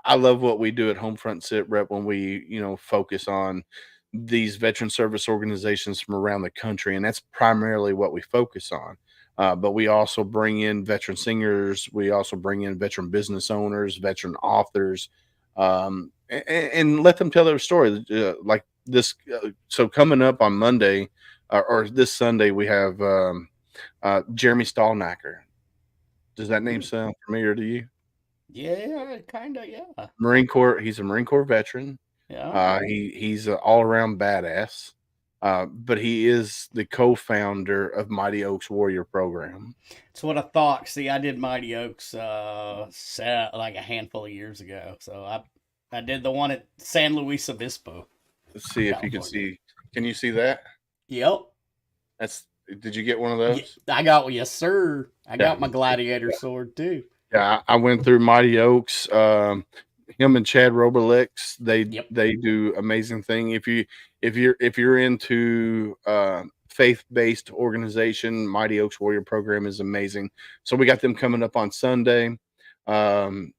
I love what we do at Homefront Sitrep when we, focus on these veteran service organizations from around the country, and that's primarily what we focus on. But we also bring in veteran singers, we also bring in veteran business owners, veteran authors, and let them tell their story. Like this, so coming up on Monday or this Sunday, we have Jeremy Stallnacker. Does that name sound familiar to you? Yeah, kind of. Yeah. Marine Corps. He's a Marine Corps veteran. Yeah. He's an all around badass. But he is the co-founder of Mighty Oaks Warrior Program. That's what I thought. See, I did Mighty Oaks like a handful of years ago. So I did the one at San Luis Obispo. Let's see if you can see. Can you see that? Yep. Did you get one of those? I got, yes, sir. I got my gladiator sword too. Yeah, I went through Mighty Oaks. Him and Chad Roberlex, they do amazing thing. If you're into faith-based organization, Mighty Oaks Warrior Program is amazing. So we got them coming up on Sunday. Thank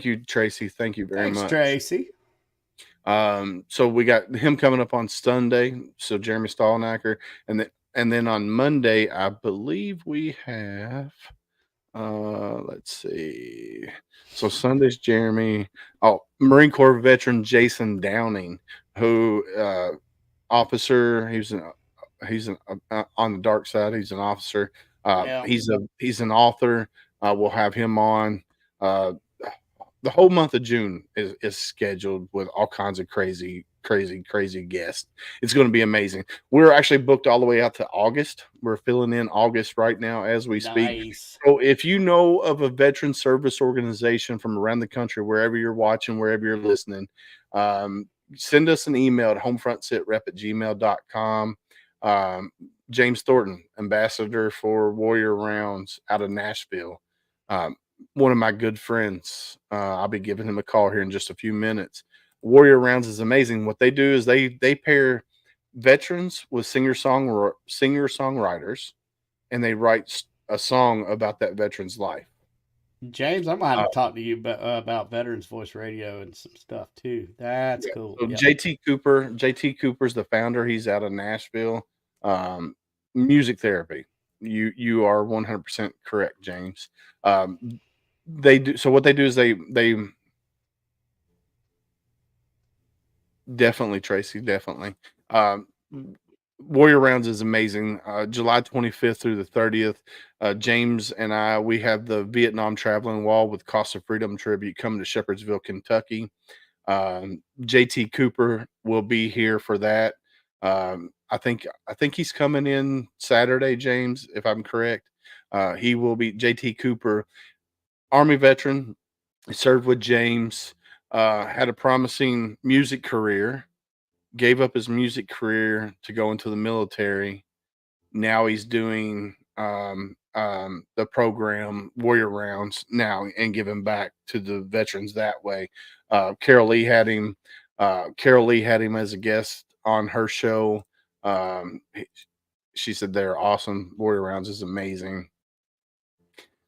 you, Tracy. Thank you very much, Tracy. So we got him coming up on Sunday. So Jeremy Stallnacker, and then on Monday, I believe we have. Let's see. So Sunday's Jeremy. Oh, Marine Corps veteran Jason Downing, who officer. He's on the dark side. He's an officer. He's an author. We'll have him on. The whole month of June is scheduled with all kinds of crazy guests. It's going to be amazing. We're actually booked all the way out to August. We're filling in August right now as we speak. So if you know of a veteran service organization from around the country, wherever you're watching, wherever you're listening, send us an email at homefrontsitrep@gmail.com. James Thornton, ambassador for Warrior Rounds out of Nashville. One of my good friends. I'll be giving him a call here in just a few minutes. Warrior Rounds is amazing. What they do is they pair veterans with singer-songwriters, and they write a song about that veteran's life. James, I might have to talk to you about Veterans Voice Radio and some stuff too. That's cool. So JT Cooper's the founder. He's out of Nashville. Music therapy. You are 100% correct, James. They do. So what they do is they definitely, Tracy, definitely. Warrior Rounds is amazing. July 25th through the 30th. James and we have the Vietnam Traveling Wall with Cost of Freedom tribute coming to Shepherdsville, Kentucky. JT Cooper will be here for that. I think he's coming in Saturday, James, if I'm correct. He will be JT Cooper, Army veteran, served with James, had a promising music career, gave up his music career to go into the military. Now he's doing the program Warrior Rounds now and giving back to the veterans that way. Carol Lee had him as a guest on her show. She said they're awesome. Warrior Rounds is amazing.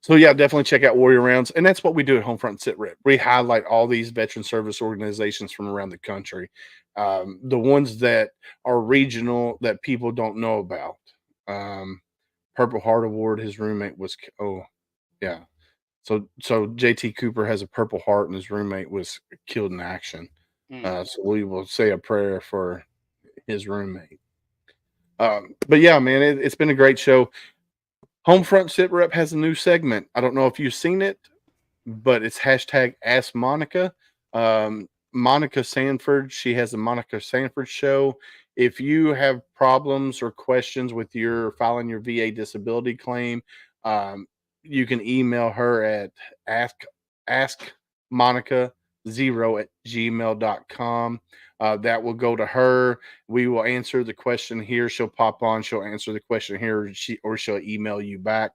So yeah, definitely check out Warrior Rounds. And that's what we do at Homefront Sitrep. We highlight all these veteran service organizations from around the country. The ones that are regional that people don't know about. Purple Heart Award, his roommate was Yeah. So JT Cooper has a Purple Heart, and his roommate was killed in action. So we will say a prayer for his roommate. But yeah, man, it's been a great show. Homefront Sitrep has a new segment. I don't know if you've seen it, but it's hashtag Ask Monica. Monica Sanford, she has the Monica Sanford Show. If you have problems or questions with your filing your VA disability claim, you can email her at askmonica0@gmail.com. That will go to her. We will answer the question here. She'll pop on. She'll answer the question here, or she'll email you back.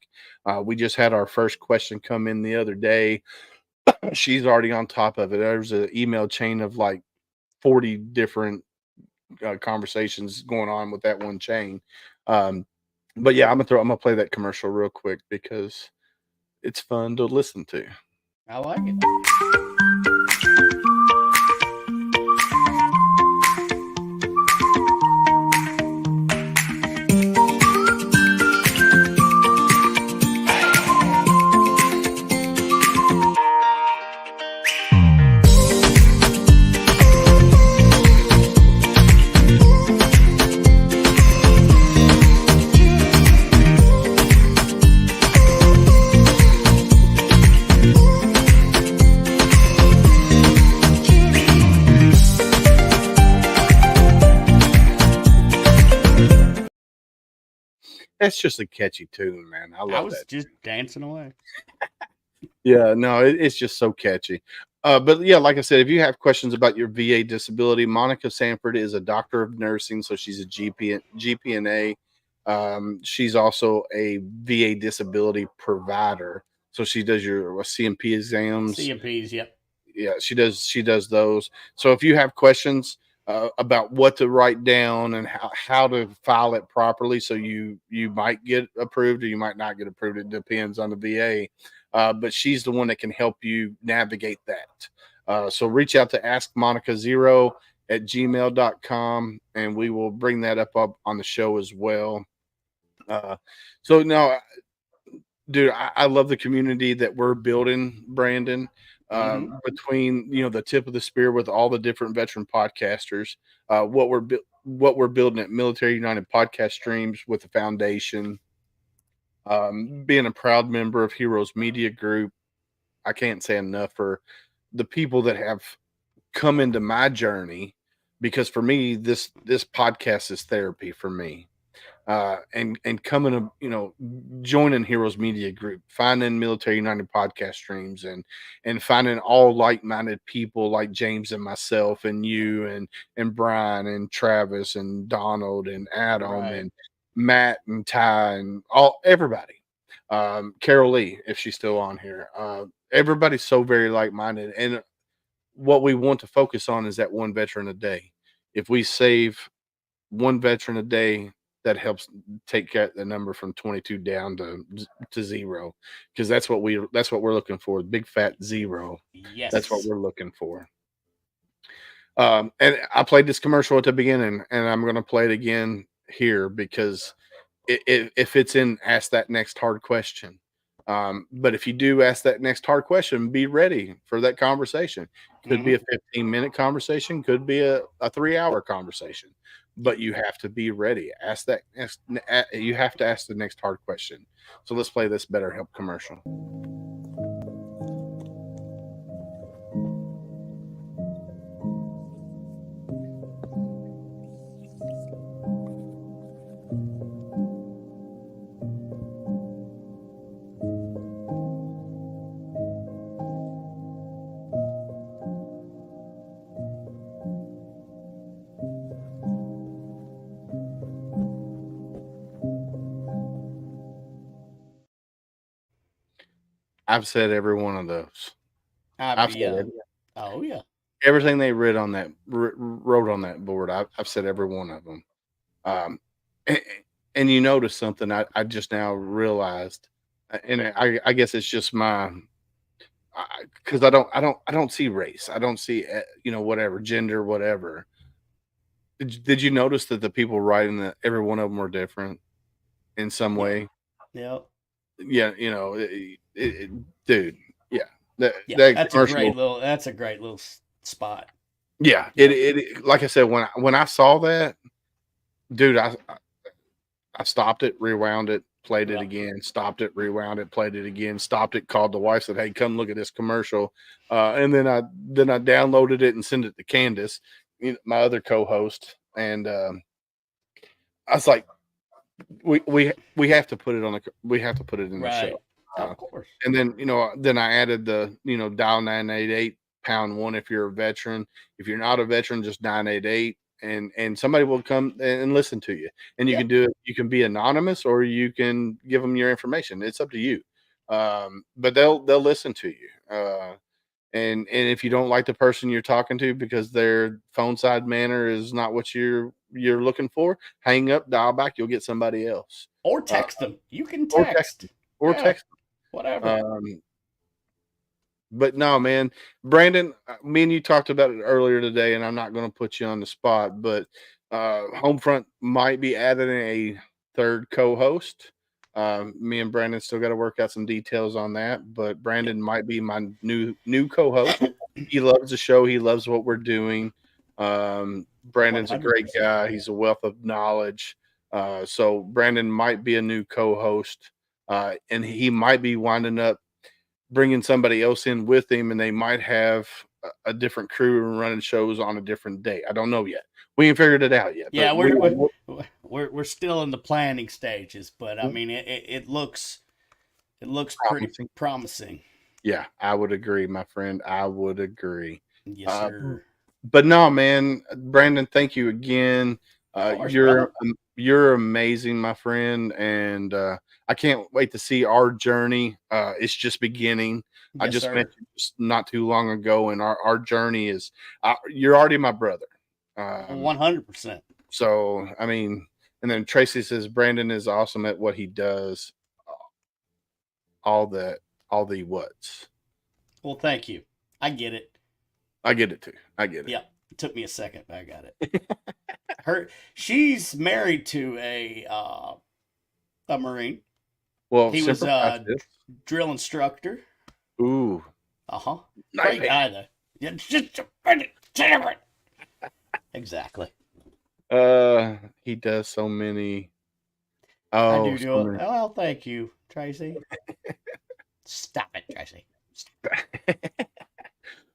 We just had our first question come in the other day. She's already on top of it. There's an email chain of like 40 different conversations going on with that one chain. But yeah, I'm gonna play that commercial real quick because it's fun to listen to. I like it. That's just a catchy tune, man. I love was that. just dancing away. Yeah, no, it's just so catchy. But yeah, like I said, if you have questions about your VA disability, Monica Sanford is a doctor of nursing, so she's a GPNA. She's also a VA disability provider, so she does your CMP exams. CMPs, yep. Yeah, she does those. So if you have questions about what to write down and how to file it properly, so you might get approved or you might not get approved. It depends on the VA. But she's the one that can help you navigate that. So reach out to askmonica0@gmail.com, and we will bring that up on the show as well. So no, dude, I love the community that we're building, Brandon. Between the tip of the spear with all the different veteran podcasters, what we're building at Military United Podcast Streams with the foundation, being a proud member of Heroes Media Group. I can't say enough for the people that have come into my journey, because for me, this podcast is therapy for me. And coming to, joining Heroes Media Group, finding Military United Podcast Streams, and finding all like-minded people like James and myself and you and Brian and Travis and Donald and Adam and Matt and Ty and everybody. Carol Lee, if she's still on here. Everybody's so very like-minded, and what we want to focus on is that one veteran a day. If we save one veteran a day, that helps take the number from 22 down to zero, because that's what we're looking for. Big fat zero. Yes, that's what we're looking for. And I played this commercial at the beginning, and I'm going to play it again here because it fits in. Ask that next hard question. But if you do ask that next hard question, be ready for that conversation. Could be a 15-minute conversation, could be a 3-hour conversation, but you have to be ready. You have to ask the next hard question. So let's play this BetterHelp commercial. I've said every one of those. Oh yeah. Everything they wrote on that board, I've said every one of them. And you notice something I just now realized, and I guess it's just because I don't see race. I don't see whatever gender, whatever. Did you notice that the people writing that every one of them were different in some way? Yep. yeah, dude, yeah, that That's commercial. a great little spot. Yeah, it like I said, when I saw that, dude, I stopped it, rewound it, played it again, stopped it, rewound it, played it again, stopped it, called the wife, said, "Hey, come look at this commercial," and then I downloaded it and sent it to Candace, my other co-host, and I was like, we have to put it we have to put it in the show, of course. and then then I added the dial 988 pound one if you're a veteran. If you're not a veteran, just 988. And somebody will come and listen to you, and you can do it. You can be anonymous, or you can give them your information. It's up to you. But they'll listen to you. And if you don't like the person you're talking to because their phone side manner is not what you're looking for, hang up, dial back. You'll get somebody else, or text them. You can text or text them. Whatever. But no, man, Brandon, me and you talked about it earlier today, and I'm not going to put you on the spot, but Homefront might be adding a third co-host. Me and Brandon still got to work out some details on that, but Brandon might be my new co-host. He loves the show. He loves what we're doing. Brandon's a great guy. He's a wealth of knowledge. So Brandon might be a new co-host, and he might be winding up bringing somebody else in with him, and they might have a different crew and running shows on a different day. I don't know yet. We ain't figured it out yet. Yeah, we're still in the planning stages, but I mean, it looks pretty promising. Yeah, I would agree, my friend. I would agree. Yes, sir. But no, man, Brandon, thank you again. You're amazing, my friend, and I can't wait to see our journey. It's just beginning. Yes, I just sir. met you just not too long ago, and our journey is. You're already my brother. 100%. So I mean, and then Tracy says Brandon is awesome at what he does. All the what's. Well, thank you. I get it. I get it too. I get it. Yeah, it took me a second, but I got it. She's married to a Marine. Well, he was a drill instructor. Ooh. Great guy though. Yeah, exactly. He does so many. I do it. Well, thank you, Tracy. Stop it, Tracy.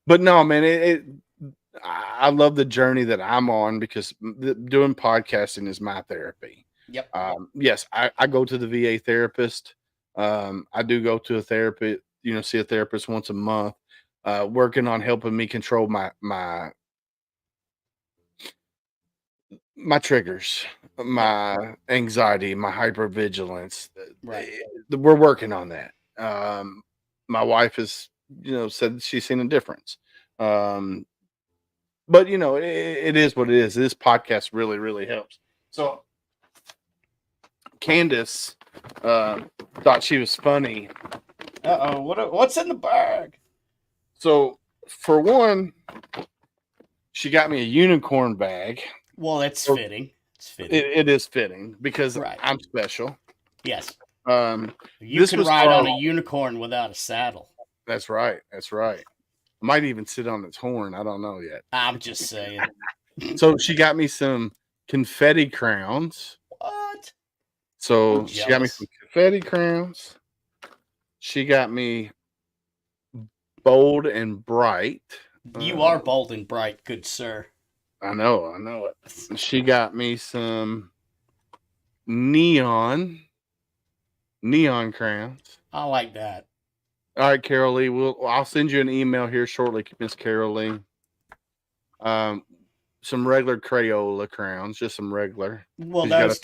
But no, man, I love the journey that I'm on because doing podcasting is my therapy. Yep. Yes, I go to the VA therapist. I do go to a therapist, see a therapist once a month, working on helping me control my triggers, my anxiety, my hypervigilance. Right. We're working on that. My wife has, said she's seen a difference. But it is what it is. This podcast really, really helps. So Candace thought she was funny. What's in the bag? So for one, she got me a unicorn bag. Well, that's fitting. It's fitting. It is fitting because I'm special. Yes. You can ride on a unicorn without a saddle. That's right. That's right. I might even sit on its horn. I don't know yet. I'm just saying. So she got me some confetti crowns. What? So she got me some confetti crowns. She got me bold and bright. You are bold and bright, good sir. I know it. She got me some neon crowns. I like that. All right, Carol Lee. I'll send you an email here shortly, Miss Carol Lee. Some regular Crayola crowns, just some regular. Well, those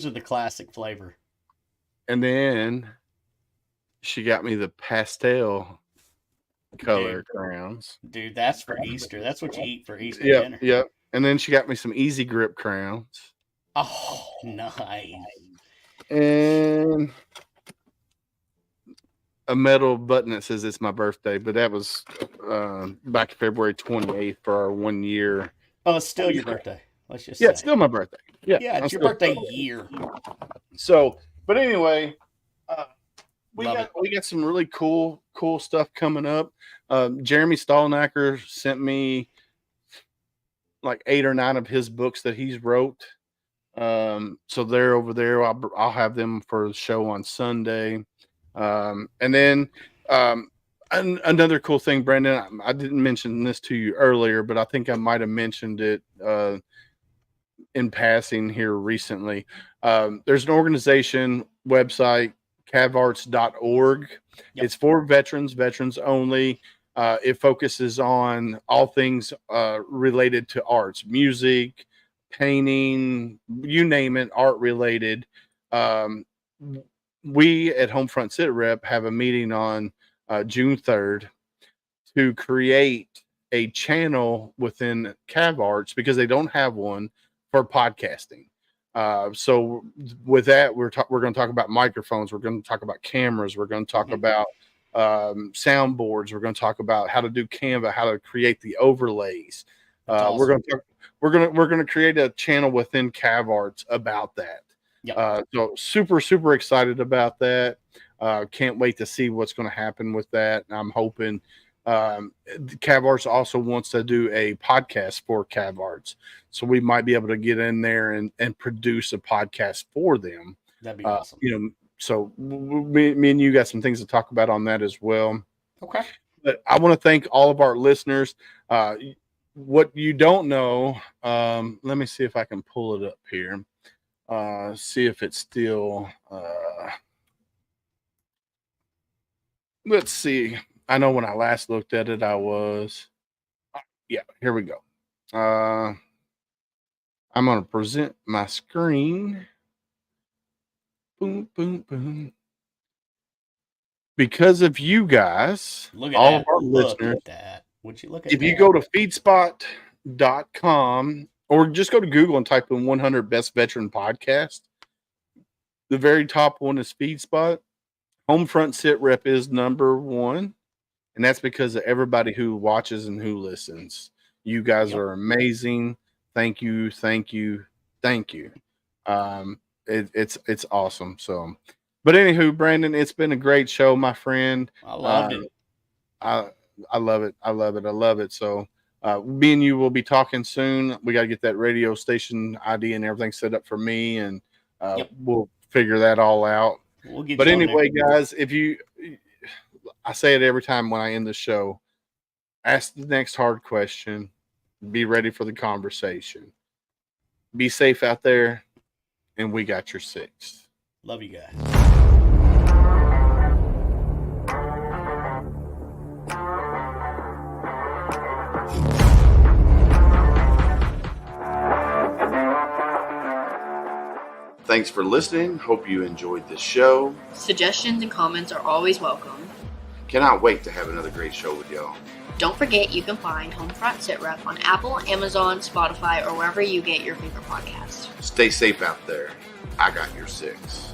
are the classic flavor. And then she got me the pastel color crowns. Dude, that's for Easter. That's what you eat for Easter dinner. Yeah. And then she got me some easy grip crowns. Oh, nice. And a metal button that says it's my birthday, but that was back February 28th for our 1 year. Oh, it's still your birthday. Let's just say. It's still my birthday. Yeah, it's your birthday year. So, but anyway, we got some really cool stuff coming up. Jeremy Stallnacker sent me like 8 or 9 of his books that he's wrote. So they're over there. I'll have them for the show on Sunday. And then another cool thing, Brandon, I didn't mention this to you earlier, but I think I might have mentioned it in passing here recently. There's an organization website, cavarts.org. Yep. It's for veterans only. It focuses on all things related to arts, music, painting, you name it, art related. We at Homefront Sitrep have a meeting on June 3rd to create a channel within CavArts because they don't have one for podcasting. So with that, we're going to talk about microphones. We're going to talk about cameras. We're going to talk about soundboards. We're going to talk about how to do Canva, how to create the overlays. Awesome. We're going to create a channel within CavArts about that. Yep. So super excited about that. Can't wait to see what's going to happen with that. I'm hoping CavArts also wants to do a podcast for CavArts, so we might be able to get in there and produce a podcast for them. That'd be awesome. So me and you got some things to talk about on that as well. Okay. But I want to thank all of our listeners. What you don't know, let me see if I can pull it up here. See if it's still. Let's see. I know when I last looked at it, I was. Yeah, here we go. I'm going to present my screen. Boom, boom, boom. Because of you guys, all of our listeners, would you look at if you go to feedspot.com or just go to Google and type in 100 Best Veteran Podcast, the very top one is Feedspot. Homefront Sitrep is number 1, and that's because of everybody who watches and who listens. You guys are amazing. Thank you. It's awesome. So, but anywho, Brandon, it's been a great show, my friend. I loved it. I love it. I love it. So, me and you will be talking soon. We got to get that radio station ID and everything set up for me, and we'll figure that all out. But anyway, guys, I say it every time when I end the show, ask the next hard question. Be ready for the conversation. Be safe out there, and we got your 6. Love you guys. Thanks for listening. Hope you enjoyed this show. Suggestions and comments are always welcome. Cannot wait to have another great show with y'all. Don't forget you can find Homefront Sitrep on Apple, Amazon, Spotify, or wherever you get your favorite podcasts. Stay safe out there. I got your 6.